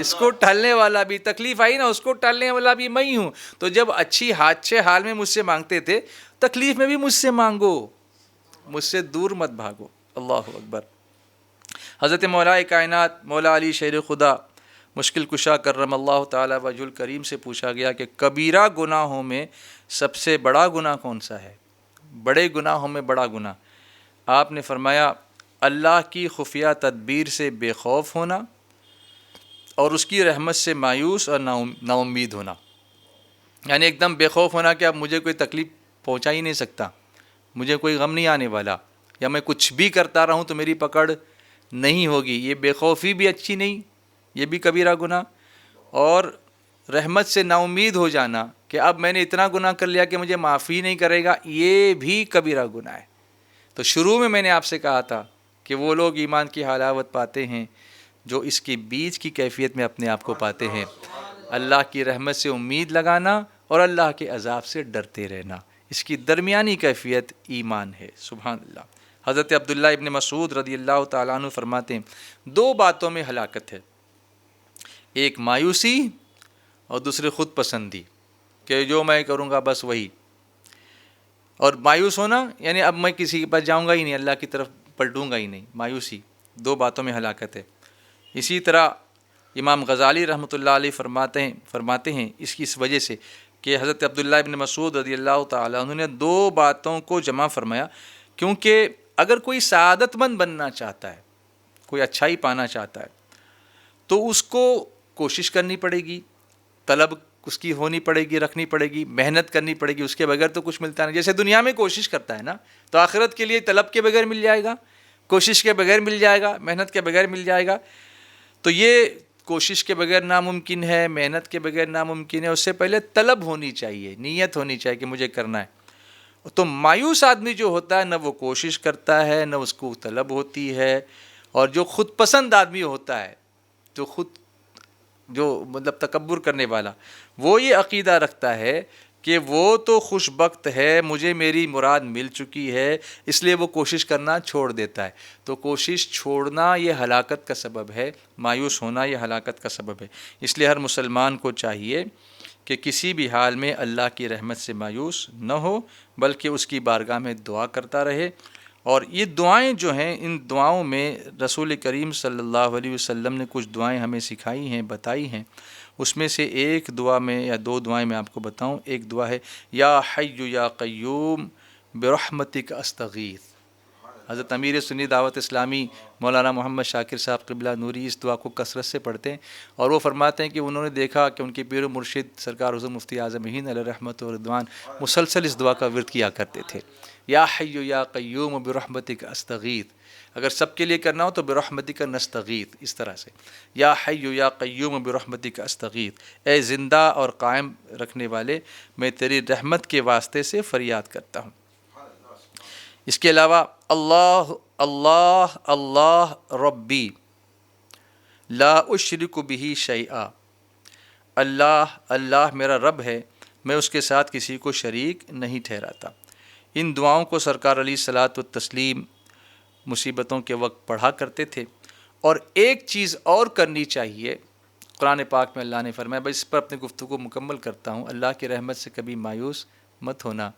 اس کو ٹالنے والا بھی، تکلیف آئی نا اس کو ٹالنے والا بھی میں ہی ہوں۔ تو جب اچھی حال میں مجھ سے مانگتے تھے، تکلیف میں بھی مجھ سے مانگو، مجھ سے دور مت بھاگو۔ اللہ اکبر۔ حضرت مولا کائنات مولا علی شیر خدا مشکل کشا کرم اللہ تعالیٰ وجہ الکریم سے پوچھا گیا کہ کبیرہ گناہوں میں سب سے بڑا گناہ کون سا ہے؟ بڑے گناہوں میں بڑا گناہ، آپ نے فرمایا اللہ کی خفیہ تدبیر سے بے خوف ہونا، اور اس کی رحمت سے مایوس اور نا امید ہونا۔ یعنی ایک دم بے خوف ہونا کہ اب مجھے کوئی تکلیف پہنچا ہی نہیں سکتا، مجھے کوئی غم نہیں آنے والا، یا میں کچھ بھی کرتا رہوں تو میری پکڑ نہیں ہوگی۔ یہ بے خوفی بھی اچھی نہیں، یہ بھی کبیرہ گناہ۔ اور رحمت سے نا امید ہو جانا کہ اب میں نے اتنا گناہ کر لیا کہ مجھے معافی نہیں کرے گا، یہ بھی کبیرہ گناہ ہے۔ تو شروع میں نے آپ سے کہا تھا کہ وہ لوگ ایمان کی حلاوت پاتے ہیں جو اس کے بیچ کی کیفیت میں اپنے آپ کو پاتے ہیں، اللہ کی رحمت سے امید لگانا اور اللہ کے عذاب سے ڈرتے رہنا، اس کی درمیانی کیفیت ایمان ہے۔ سبحان اللہ۔ حضرت عبداللہ ابن مسعود رضی اللہ تعالیٰ عنہ فرماتے ہیں، دو باتوں میں ہلاکت ہے، ایک مایوسی اور دوسری خود پسندی، کہ جو میں کروں گا بس وہی، اور مایوس ہونا یعنی اب میں کسی کے پاس جاؤں گا ہی نہیں، اللہ کی طرف پلٹوں گا ہی نہیں، مایوسی، دو باتوں میں ہلاکت ہے۔ اسی طرح امام غزالی رحمۃ اللہ علیہ فرماتے ہیں اس کی اس وجہ سے کہ حضرت عبداللہ ابن مسعود رضی اللہ تعالیٰ عنہ نے دو باتوں کو جمع فرمایا، کیونکہ اگر کوئی سعادت مند بننا چاہتا ہے کوئی اچھائی پانا چاہتا ہے تو اس کو کوشش کرنی پڑے گی، طلب اس کی ہونی پڑے گی، رکھنی پڑے گی، محنت کرنی پڑے گی، اس کے بغیر تو کچھ ملتا نہیں. جیسے دنیا میں کوشش کرتا ہے نا تو آخرت کے لیے طلب کے بغیر مل جائے گا، کوشش کے بغیر مل جائے گا، محنت کے بغیر مل جائے گا. تو یہ کوشش کے بغیر ناممکن ہے، محنت کے بغیر ناممکن ہے. اس سے پہلے طلب ہونی چاہیے، نیت ہونی چاہیے کہ مجھے کرنا ہے. تو مایوس آدمی جو ہوتا ہے نہ وہ کوشش کرتا ہے نہ اس کو طلب ہوتی ہے. اور جو خود پسند آدمی ہوتا ہے، جو مطلب تکبر کرنے والا، وہ یہ عقیدہ رکھتا ہے کہ وہ تو خوش بخت ہے، مجھے میری مراد مل چکی ہے، اس لیے وہ کوشش کرنا چھوڑ دیتا ہے. تو کوشش چھوڑنا یہ ہلاکت کا سبب ہے، مایوس ہونا یہ ہلاکت کا سبب ہے. اس لیے ہر مسلمان کو چاہیے کہ کسی بھی حال میں اللہ کی رحمت سے مایوس نہ ہو، بلکہ اس کی بارگاہ میں دعا کرتا رہے. اور یہ دعائیں جو ہیں، ان دعاؤں میں رسول کریم صلی اللہ علیہ وسلم نے کچھ دعائیں ہمیں سکھائی ہیں، بتائی ہیں. اس میں سے ایک دعا میں یا دو دعائیں میں آپ کو بتاؤں. ایک دعا ہے یا حی یا قیوم برحمتک استغیث. حضرت امیر سنی دعوت اسلامی مولانا محمد شاکر صاحب قبلہ نوری اس دعا کو کثرت سے پڑھتے ہیں، اور وہ فرماتے ہیں کہ انہوں نے دیکھا کہ ان کے پیر و مرشد سرکار حضرت مفتی اعظم ہند علیہ رحمت و رضوان مسلسل اس دعا کا ورد کیا کرتے تھے. یا حی یا قیوم برحمتک استغیث. اگر سب کے لیے کرنا ہو تو برحمتک نستغیث، اس طرح سے یا حی یا قیوم برحمتک استغیث. اے زندہ اور قائم رکھنے والے، میں تیری رحمت کے واسطے سے فریاد کرتا ہوں. اس کے علاوہ اللہ اللہ اللہ ربی لا اشرک بہ شیئا. اللہ اللہ میرا رب ہے، میں اس کے ساتھ کسی کو شریک نہیں ٹھہراتا. ان دعاؤں کو سرکار علیہ الصلاۃ والتسلیم مصیبتوں کے وقت پڑھا کرتے تھے. اور ایک چیز اور کرنی چاہیے. قرآن پاک میں اللہ نے فرمایا، بس اس پر اپنی گفتگو مکمل کرتا ہوں، اللہ کی رحمت سے کبھی مایوس مت ہونا.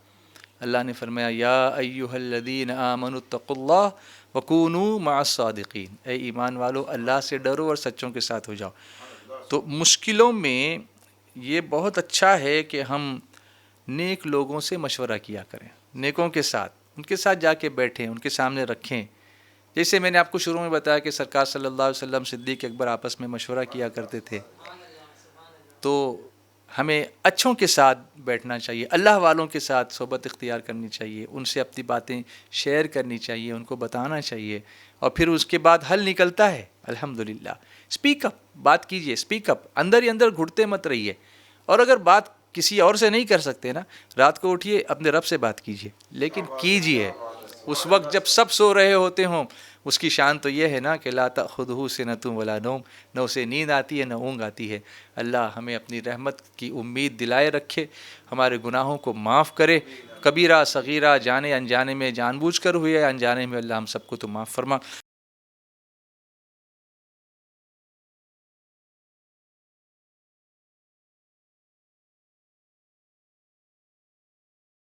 اللہ نے فرمایا یا ایھا الذین آمنوا اتقوا اللہ وکونوا مع الصادقین. اے ایمان والو، اللہ سے ڈرو اور سچوں کے ساتھ ہو جاؤ. تو مشکلوں میں یہ بہت اچھا ہے کہ ہم نیک لوگوں سے مشورہ کیا کریں، نیکوں کے ساتھ، ان کے ساتھ جا کے بیٹھیں، ان کے سامنے رکھیں. جیسے میں نے آپ کو شروع میں بتایا کہ سرکار صلی اللہ علیہ وسلم صدیق اکبر آپس میں مشورہ کیا کرتے تھے. تو ہمیں اچھوں کے ساتھ بیٹھنا چاہیے، اللہ والوں کے ساتھ صحبت اختیار کرنی چاہیے، ان سے اپنی باتیں شیئر کرنی چاہیے، ان کو بتانا چاہیے. اور پھر اس کے بعد حل نکلتا ہے الحمدللہ. اسپیک اپ، بات کیجئے، اسپیک اپ، اندر ہی اندر گھٹتے مت رہیے. اور اگر بات کسی اور سے نہیں کر سکتے نا، رات کو اٹھیے اپنے رب سے بات کیجئے، لیکن کیجئے اس وقت جب سب سو رہے ہوتے ہوں. اس کی شان تو یہ ہے نا کہ لا تأخذہ سنۃ ولا نوم، نہ اسے نیند آتی ہے نہ اونگ آتی ہے. اللہ ہمیں اپنی رحمت کی امید دلائے رکھے، ہمارے گناہوں کو معاف کرے، کبیرہ صغیرہ جانے انجانے میں، جان بوجھ کر ہوئے انجانے میں، اللہ ہم سب کو تو معاف فرما.